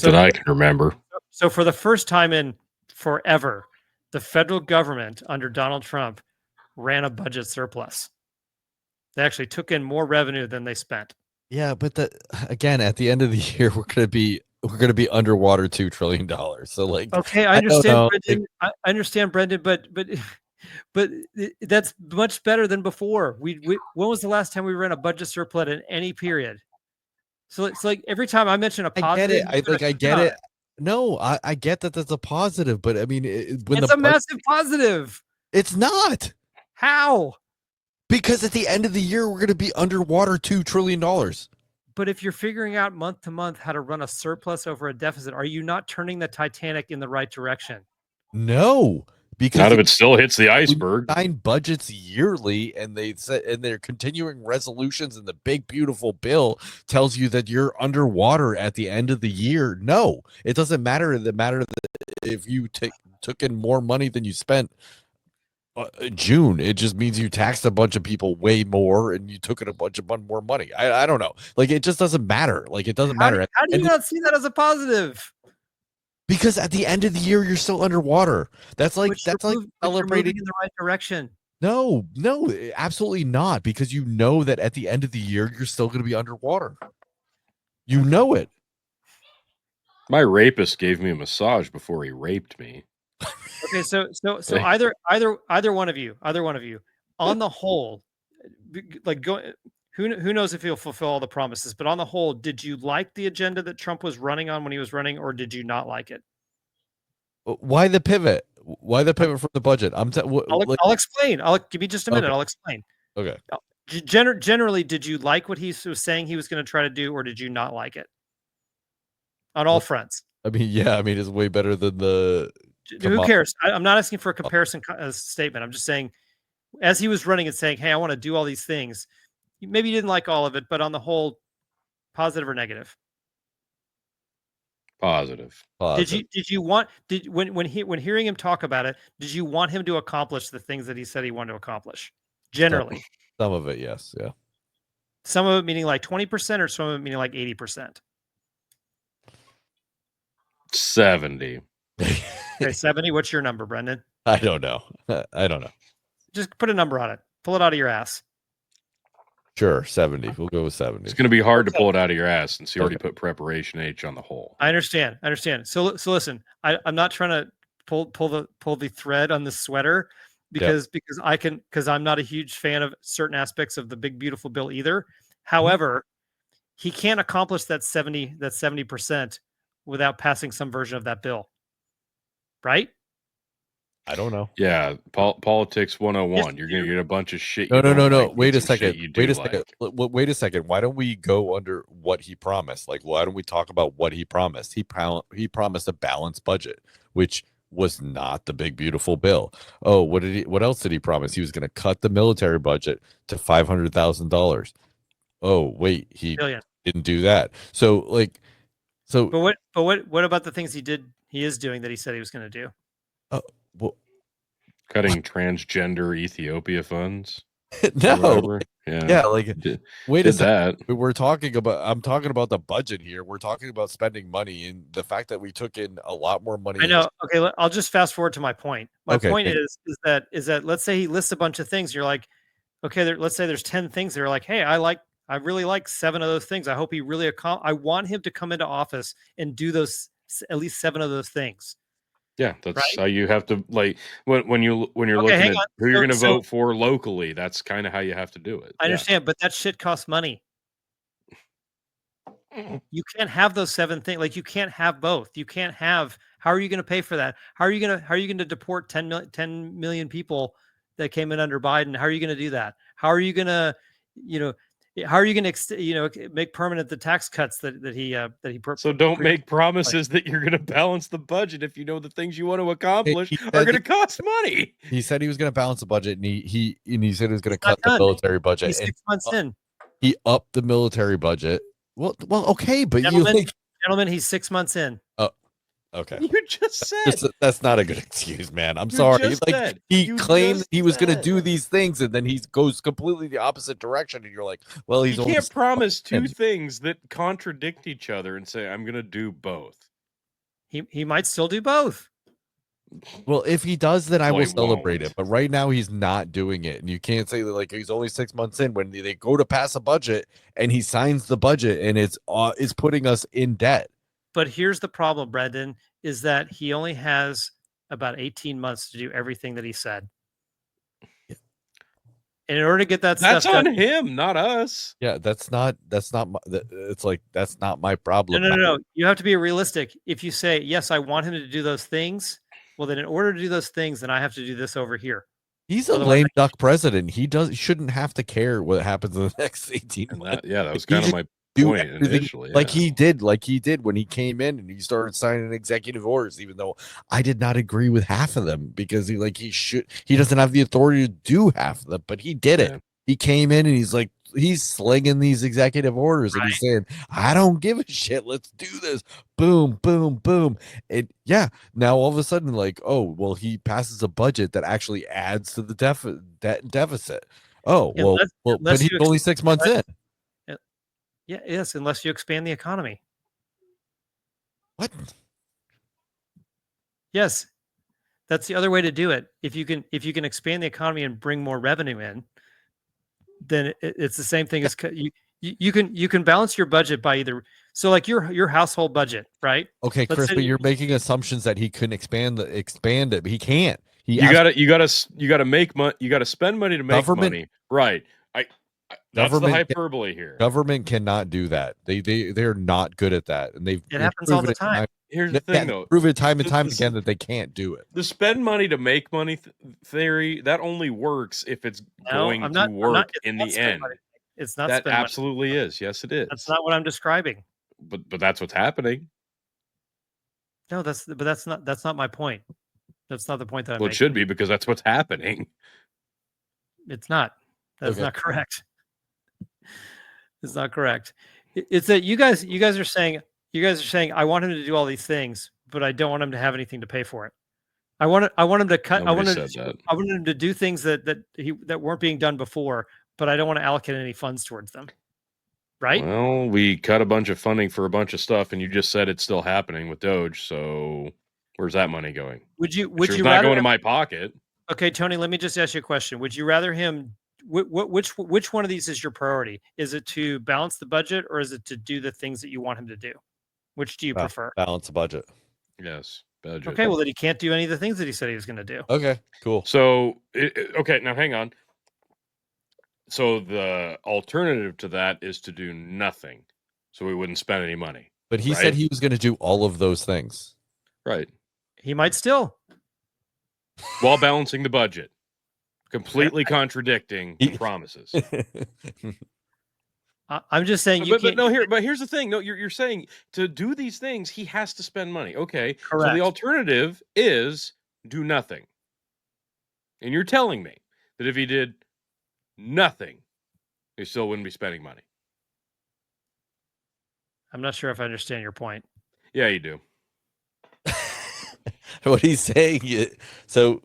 that I can remember. So for the first time in forever, the federal government under Donald Trump ran a budget surplus. They actually took in more revenue than they spent. Yeah, but again, at the end of the year, we're gonna be underwater $2 trillion. So like, okay, I understand, Brendan. I understand, Brendan, but that's much better than before. We when was the last time we ran a budget surplus in any period? So it's like every time I mention a positive, I get it. I get it. No, I get that that's a positive, but I mean, it's a massive positive. It's not. How? Because at the end of the year, we're going to be underwater $2 trillion. But if you're figuring out month to month how to run a surplus over a deficit, are you not turning the Titanic in the right direction? No, because not if it still hits the iceberg. 9 budgets yearly, and they're continuing resolutions, and the big beautiful bill tells you that you're underwater at the end of the year. No, it doesn't matter. The matter that if you took in more money than you spent. June, it just means you taxed a bunch of people way more and you took in a bunch of more money. I don't know. Like, it just doesn't matter. Like, it doesn't matter. How do you not see that as a positive? Because at the end of the year, you're still underwater. That's like celebrating in the right direction. No, absolutely not. Because you know that at the end of the year, you're still going to be underwater. You know it. My rapist gave me a massage before he raped me. Okay, so either one of you, on the whole, like who knows if he'll fulfill all the promises, but on the whole, did you like the agenda that Trump was running on when he was running, or did you not like it? Why the pivot? Why the pivot from the budget? I'll explain. Give me just a minute. Okay. I'll explain. Okay. Generally, did you like what he was saying he was going to try to do, or did you not like it? On all fronts. I mean, yeah. I mean, it's way better than the. Who cares? I'm not asking for a comparison statement. I'm just saying, as he was running and saying, "Hey, I want to do all these things," maybe you didn't like all of it, but on the whole, positive or negative? Positive. When hearing him talk about it, did you want him to accomplish the things that he said he wanted to accomplish? Generally, Some of it, yes, yeah. some of it meaning like 20%, or some of it meaning like 80%. 70. Okay, 70. What's your number, Brendan? I don't know. I don't know. Just put a number on it. Pull it out of your ass. Sure, 70. We'll go with 70. It's going to be hard to pull it out of your ass since you already Okay. put preparation H on the hole. I understand. So listen, I'm not trying to pull the thread on this sweater because I'm not a huge fan of certain aspects of the big beautiful bill either. However, he can't accomplish that 70% without passing some version of that bill. Right? I don't know. Yeah, politics 101. You're going to get a bunch of shit. No. Wait a second. Wait a second. Wait a second. Why don't we go under what he promised? Like, why don't we talk about what he promised? He promised a balanced budget, which was not the big beautiful bill. Oh, what else did he promise? He was going to cut the military budget to $500,000. Oh, wait, he didn't do that. But what about the things he is doing that he said he was going to do? Well, cutting transgender Ethiopia funds. No. Yeah, like wait a second. I'm talking about the budget here. We're talking about spending money, and the fact that we took in a lot more money. I know. Okay, I'll just fast forward to my point. My point is that let's say he lists a bunch of things. You're like, okay, let's say there's 10 things. They're like, hey, I really like 7 of those things. I hope he really I want him to come into office and do those, at least 7 of those things. Yeah, that's how you have to, like, when you're looking at who you're going to vote for locally. That's kind of how you have to do it. I understand, but that shit costs money. You can't have those 7 things. Like, you can't have both. You can't have. How are you going to pay for that? How are you going to deport 10 million people that came in under Biden? How are you going to do that? How are you going to, how are you going to, make permanent the tax cuts that he So don't make promises that you're going to balance the budget if you know the things you want to accomplish are going to cost money. He said he was going to balance the budget, and he said he was going to cut the military budget. He's 6 months in. He upped the military budget. Well, okay, but gentlemen, he's 6 months in. Oh, okay. You just said that's not a good excuse, man. I'm sorry. Like, he claimed he was going to do these things, and then he goes completely the opposite direction, and you're like, well, he can't promise 2 things that contradict each other and say, I'm going to do both. He might still do both. Well, if he does, then I will celebrate it. But right now, he's not doing it, and you can't say that, like, he's only 6 months in when they go to pass a budget and he signs the budget, and it's putting us in debt. But here's the problem, Brendan, is that he only has about 18 months to do everything that he said. And in order to get that that's stuff on him, not us. Yeah, that's not it's like, that's not my problem. No. You have to be realistic. If you say, yes, I want him to do those things, well, then in order to do those things, then I have to do this over here. He's a lame duck president. He shouldn't have to care what happens in the next 18 months. That was kind of my point initially. Like he did when he came in and he started signing executive orders, even though I did not agree with half of them, because he doesn't have the authority to do half of them, but he did it. He came in and he's slinging these executive orders, and he's saying, I don't give a shit. Let's do this. Boom, boom, boom. And now all of a sudden, like, oh, well, he passes a budget that actually adds to the deficit. Oh, but he's only 6 months in. Yeah, yes, unless you expand the economy. What? Yes, that's the other way to do it. If you can expand the economy and bring more revenue in, then it's the same thing as you can balance your budget by either. So, like your household budget, right? Okay, Chris, but you're making assumptions that he couldn't expand it, but he can't. You gotta make money. You gotta spend money to make money, right? That's the hyperbole here. Government cannot do that. They're not good at that, and it happens all the time. Here's the thing, though. Prove it time and time again that they can't do it. The spend money to make money theory, that only works if it's going to work in the end. It's not. That absolutely is. Yes, it is. That's not what I'm describing. But that's what's happening. No, that's not my point. That's not the point that I'm making. It should be, because that's what's happening. It's not. That's not correct. It's not correct. It's that you guys are saying, You guys are saying I want him to do all these things, but I don't want him to have anything to pay for it. I want him to cut. Nobody said that. I want him to do things that weren't being done before, but I don't want to allocate any funds towards them. Right? Well, we cut a bunch of funding for a bunch of stuff, and you just said it's still happening with Doge. So where's that money going? Would you It's not rather going to my pocket? Okay, Tony, let me just ask you a question. Would you rather him which one of these is your priority? Is it to balance the budget or is it to do the things that you want him to do? Which do you prefer? Balance the budget. Yes, budget. Okay, well then he can't do any of the things that he said he was going to do. Okay, cool. So okay, now hang on. So the alternative to that is to do nothing, so we wouldn't spend any money. But he right? said he was going to do all of those things. Right. He might still. While balancing the budget, completely contradicting the promises. I'm just saying you but can't. no, here's the thing. No, you're saying to do these things, he has to spend money. Okay, so Correct. the alternative is do nothing. And you're telling me that if he did nothing, he still wouldn't be spending money. I'm not sure if I understand your point. Yeah, you do. What he's saying is, so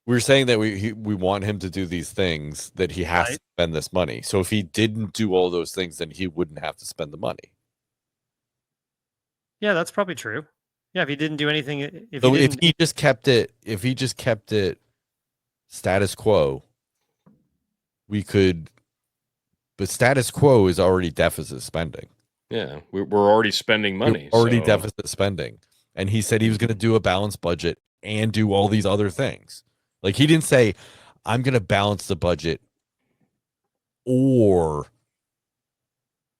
we're saying that we want him to do these things, that he has to spend this money. So if he didn't do all those things, then he wouldn't have to spend the money. Yeah, that's probably true. Yeah, if he didn't do anything, if he just kept it status quo, we could. But status quo is already deficit spending. Yeah, we're already spending money. We're already deficit spending. And he said he was going to do a balanced budget and do all these other things. Like, he didn't say, I'm going to balance the budget or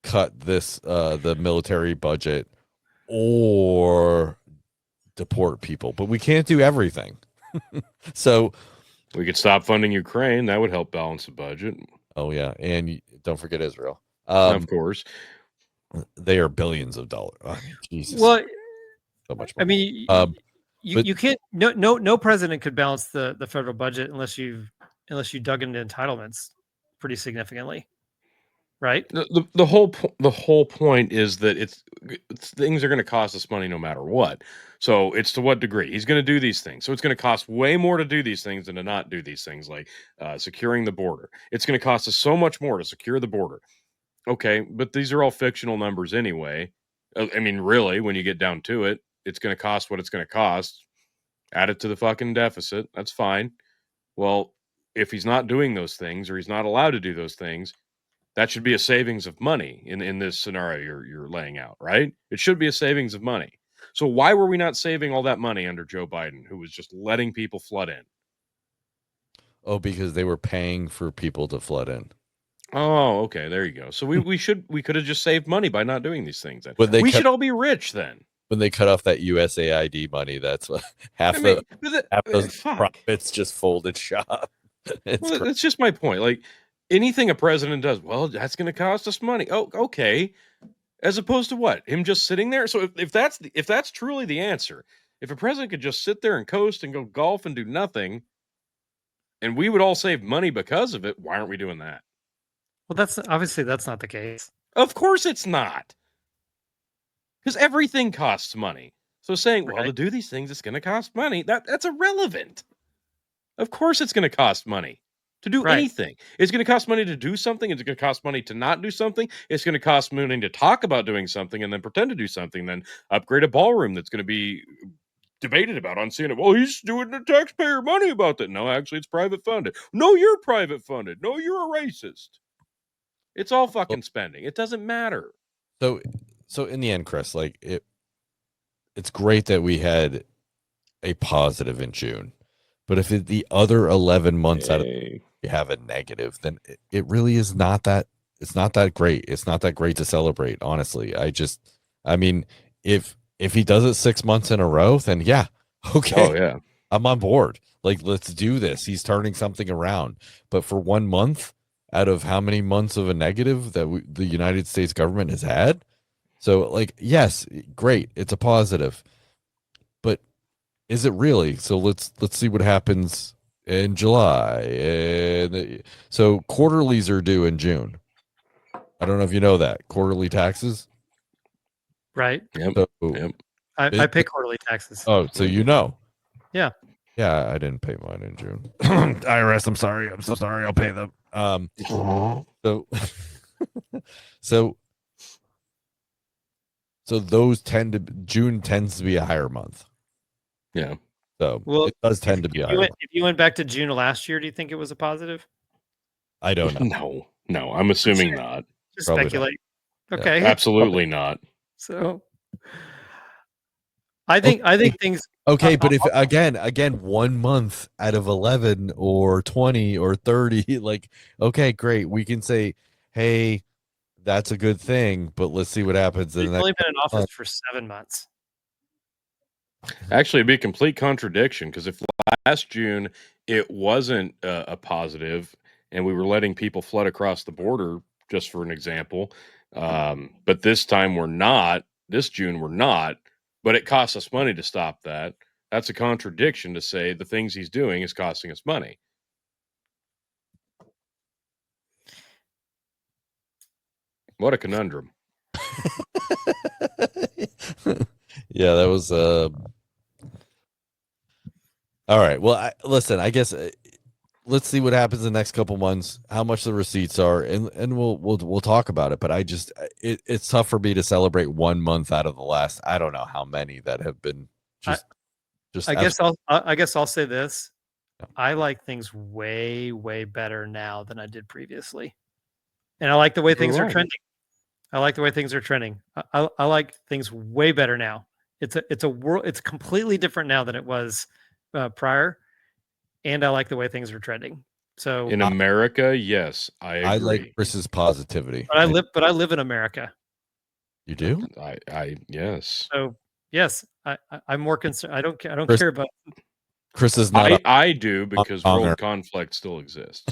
cut this, the military budget or deport people. But we can't do everything. So we could stop funding Ukraine. That would help balance the budget. Oh, yeah. And don't forget Israel. Of course. They are billions of dollars. I mean, Jesus. Well, so much money. I mean, you can't. No president could balance the federal budget unless you dug into entitlements pretty significantly, right? The whole point is that it's things are going to cost us money no matter what. So it's to what degree he's going to do these things. So it's going to cost way more to do these things than to not do these things, like securing the border. It's going to cost us so much more to secure the border. Okay, but these are all fictional numbers anyway. I mean, really, when you get down to it, it's going to cost what it's going to cost. Add it to the fucking deficit. That's fine. Well, if he's not doing those things or he's not allowed to do those things, that should be a savings of money in this scenario you're laying out, right? It should be a savings of money. So why were we not saving all that money under Joe Biden, who was just letting people flood in? Oh, because they were paying for people to flood in. Oh, okay. There you go. So we could have just saved money by not doing these things. Then we should all be rich then. When they cut off that USAID money, that's what half those profits just folded shop. That's just my point. Like anything a president does, well, that's going to cost us money. Oh, okay. As opposed to what? Him just sitting there. So if that's truly the answer, if a president could just sit there and coast and go golf and do nothing, and we would all save money because of it, why aren't we doing that? Well, that's not the case. Of course it's not. Because everything costs money. So saying, well, to do these things, it's going to cost money, that's irrelevant. Of course it's going to cost money to do anything. It's going to cost money to do something. It's going to cost money to not do something. It's going to cost money to talk about doing something and then pretend to do something, then upgrade a ballroom that's going to be debated about on CNN. Well, he's doing the taxpayer money about that. No, actually, it's private funded. No, you're private funded. No, you're a racist. It's all fucking spending. It doesn't matter. So in the end, Chris, like it's great that we had a positive in June, but if the other 11 months out of you have a negative, then it really is not that. It's not that great. It's not that great to celebrate. Honestly, I mean, if he does it 6 months in a row, then yeah, okay, oh yeah, I'm on board. Like, let's do this. He's turning something around. But for 1 month out of how many months of a negative that the United States government has had. So, like, yes, great. It's a positive. But is it really? So let's see what happens in July. And so quarterlies are due in June. I don't know if you know that. Quarterly taxes. Right. Yep. So, Yep. I pay quarterly taxes. oh, so you know. Yeah. Yeah, I didn't pay mine in June. IRS, I'm sorry. I'm so sorry. I'll pay them. So, so, so those June tends to be a higher month. Yeah. So Well, it does tend to be a higher month. if you went back to June of last year, do you think it was a positive? I don't know. No, I'm assuming not. Just Probably not. speculate. Yeah. Okay. Absolutely not. So I think things Okay, but if again 1 month out of 11 or 20 or 30, like, okay, great, we can say, hey, that's a good thing, but let's see what happens in he's the only next been in office month. for 7 months. Actually, it'd be a complete contradiction because if last June it wasn't a positive and we were letting people flood across the border, just for an example, but this time we're not, this June we're not, but it costs us money to stop that. That's a contradiction to say the things he's doing is costing us money. What a conundrum. Yeah, that was all right. Well, listen, I guess let's see what happens in the next couple months, how much the receipts are, and we'll talk about it. But I just it's tough for me to celebrate 1 month out of the last, I don't know how many that have been just I guess I'll say this. Yeah. I like things way better now than I did previously. And I like the way things are trending. I like the way things are trending. I like things way better now. It's completely different now than it was prior, and I like the way things are trending. So In America, yes, I agree. I like Chris's positivity. but I live in America. You do? I yes. So yes, I'm more concerned. I don't Chris- care about. Chris is not I do because Hong Konger. world conflict still exists.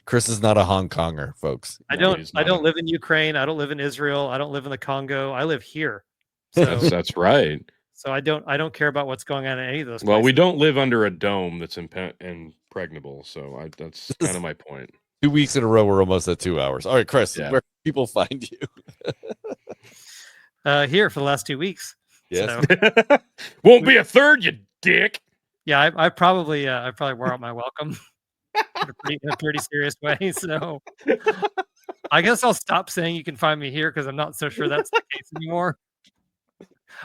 Chris is not a Hong Konger, folks. I No, don't he's not. live in Ukraine. I don't live in Israel. I don't live in the Congo. I live here. So That's right. so I don't care about what's going on in any of those places. Well, we don't live under a dome that's impregnable, so that's kind of my point. 2 weeks in a row, we're almost at 2 hours. All right, Chris, Yeah. where can people find you? Here for the last 2 weeks. Yes. So, Won't be a third, you dick. yeah, I probably wore out my welcome in a pretty serious way. So I guess I'll stop saying you can find me here because I'm not so sure that's the case anymore.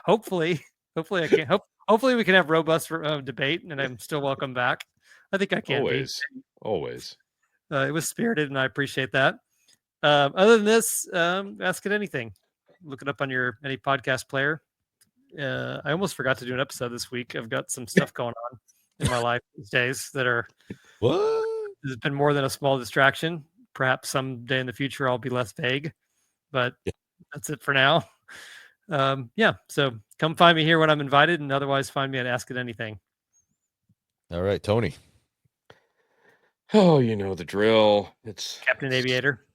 Hopefully I can. Hopefully we can have robust debate, and I'm still welcome back. I think I can Always. It was spirited, and I appreciate that. Other than this, ask it anything. Look it up on any podcast player. I almost forgot to do an episode this week. I've got some stuff going on in my life these days that are. What? There's been more than a small distraction. Perhaps someday in the future I'll be less vague, but that's it for now. Yeah, so come find me here when I'm invited, and otherwise find me at Ask It Anything. All right, Tony. Oh, you know the drill. It's Captain Aviator.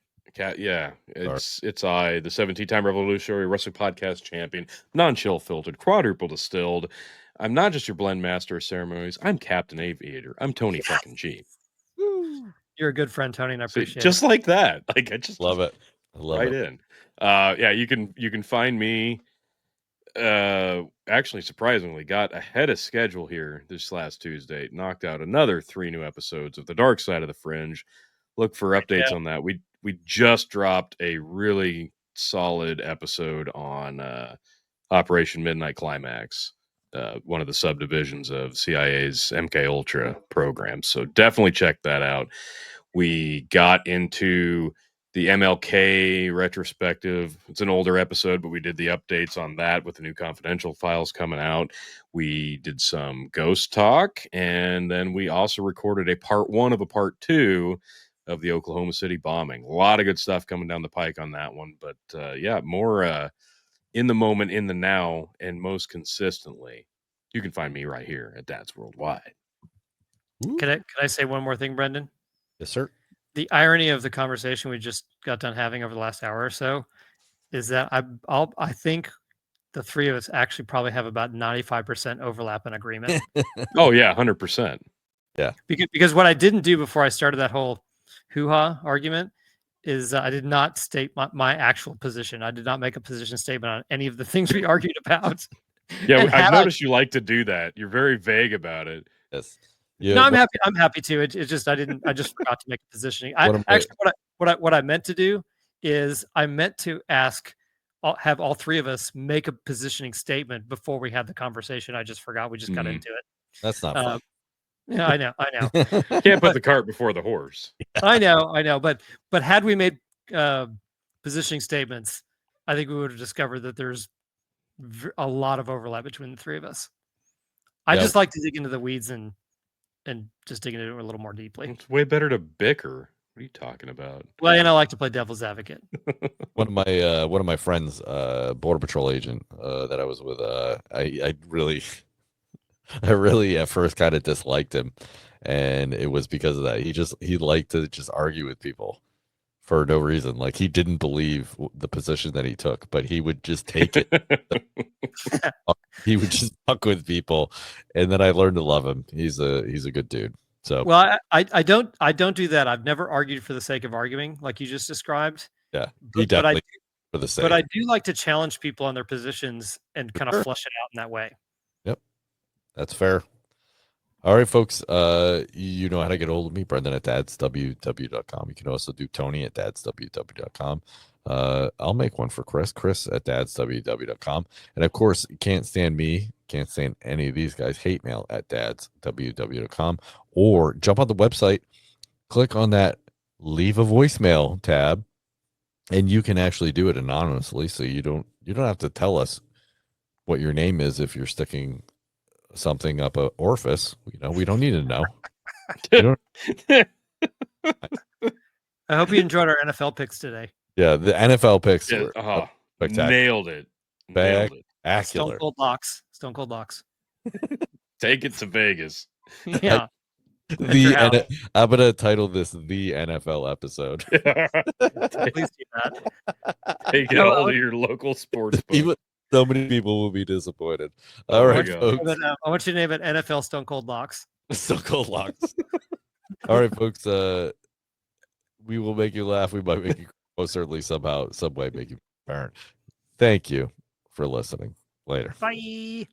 Yeah, it's I, the 17-time Revolutionary Wrestling Podcast champion, non-chill filtered, quadruple distilled. I'm not just your blend master of ceremonies. I'm Captain Aviator. I'm Tony fucking G. You're a good friend, Tony, and I appreciate it. Just like that. Like I just Love it. I love right it. in. Yeah, you can find me. Actually, surprisingly, got ahead of schedule here this last Tuesday. Knocked out another 3 new episodes of The Dark Side of the Fringe. Look for updates on that. We just dropped a really solid episode on Operation Midnight Climax, one of the subdivisions of CIA's MK Ultra program. So definitely check that out. We got into the MLK retrospective. It's an older episode, but we did the updates on that with the new confidential files coming out. We did some ghost talk, and then we also recorded a part 1 of a part 2 of the Oklahoma City bombing. A lot of good stuff coming down the pike on that one. But yeah, more in the moment, in the now, and most consistently, you can find me right here at Dad's Worldwide. Can I say one more thing, Brendan? Yes, sir. The irony of the conversation we just got done having over the last hour or so is that I think the three of us actually probably have about 95% overlap in agreement. Oh yeah, 100%. Yeah. Because what I didn't do before I started that whole hoo-ha argument is I did not state my actual position. I did not make a position statement on any of the things we argued about. Yeah, And I've had noticed you like to do that. You're very vague about it. Yes. No, Yeah. I'm happy. I'm happy to. It just I just forgot to make a positioning. I One of my- actually what I meant to do is I meant to have all three of us make a positioning statement before we had the conversation. I just forgot. We just got Mhm. into it. That's not fun. Yeah, I know. Can't put the cart before the horse. I know. But had we made positioning statements, I think we would have discovered that there's a lot of overlap between the three of us. I Yeah. just like to dig into the weeds and just dig into it a little more deeply. It's way better to bicker. What are you talking about? Well, and I like to play devil's advocate. One of my friends, border patrol agent, that I was with, I really I really at first kind of disliked him, and it was because of that. He liked to just argue with people for no reason. Like he didn't believe the position that he took, but he would just take it. He would just fuck with people, and then I learned to love him. He's a good dude. So Well, I don't do that. I've never argued for the sake of arguing, like you just described. yeah, he But I definitely for the sake. but I do like to challenge people on their positions and kind Sure. of flush it out in that way. Yep, that's fair. All right, folks. You know how to get hold of me, Brendan at dadsww.com. You can also do Tony at dadsww.com. I'll make one for Chris at dadsww.com. And of course, you can't stand me, can't stand any of these guys. Hate mail at dadsww.com, or jump on the website, click on that leave a voicemail tab, and you can actually do it anonymously. So you don't have to tell us what your name is if you're sticking something up a orifice. We don't need to know. I hope you enjoyed our NFL picks today. Yeah, the NFL picks Yeah, were spectacular. nailed it. Nailed it. Spectacular. Stone Cold Locks. Take it to Vegas. Yeah. I'm gonna title this the NFL episode. Please do that. Take it all to your local sports book. Even so many people will be disappointed. Oh All my right, God. folks. I want you to name it NFL Stone Cold Locks. Stone Cold Locks. All right, folks. We will make you laugh. We might make you most certainly somehow, some way make you parent. Thank you for listening. Later. Bye.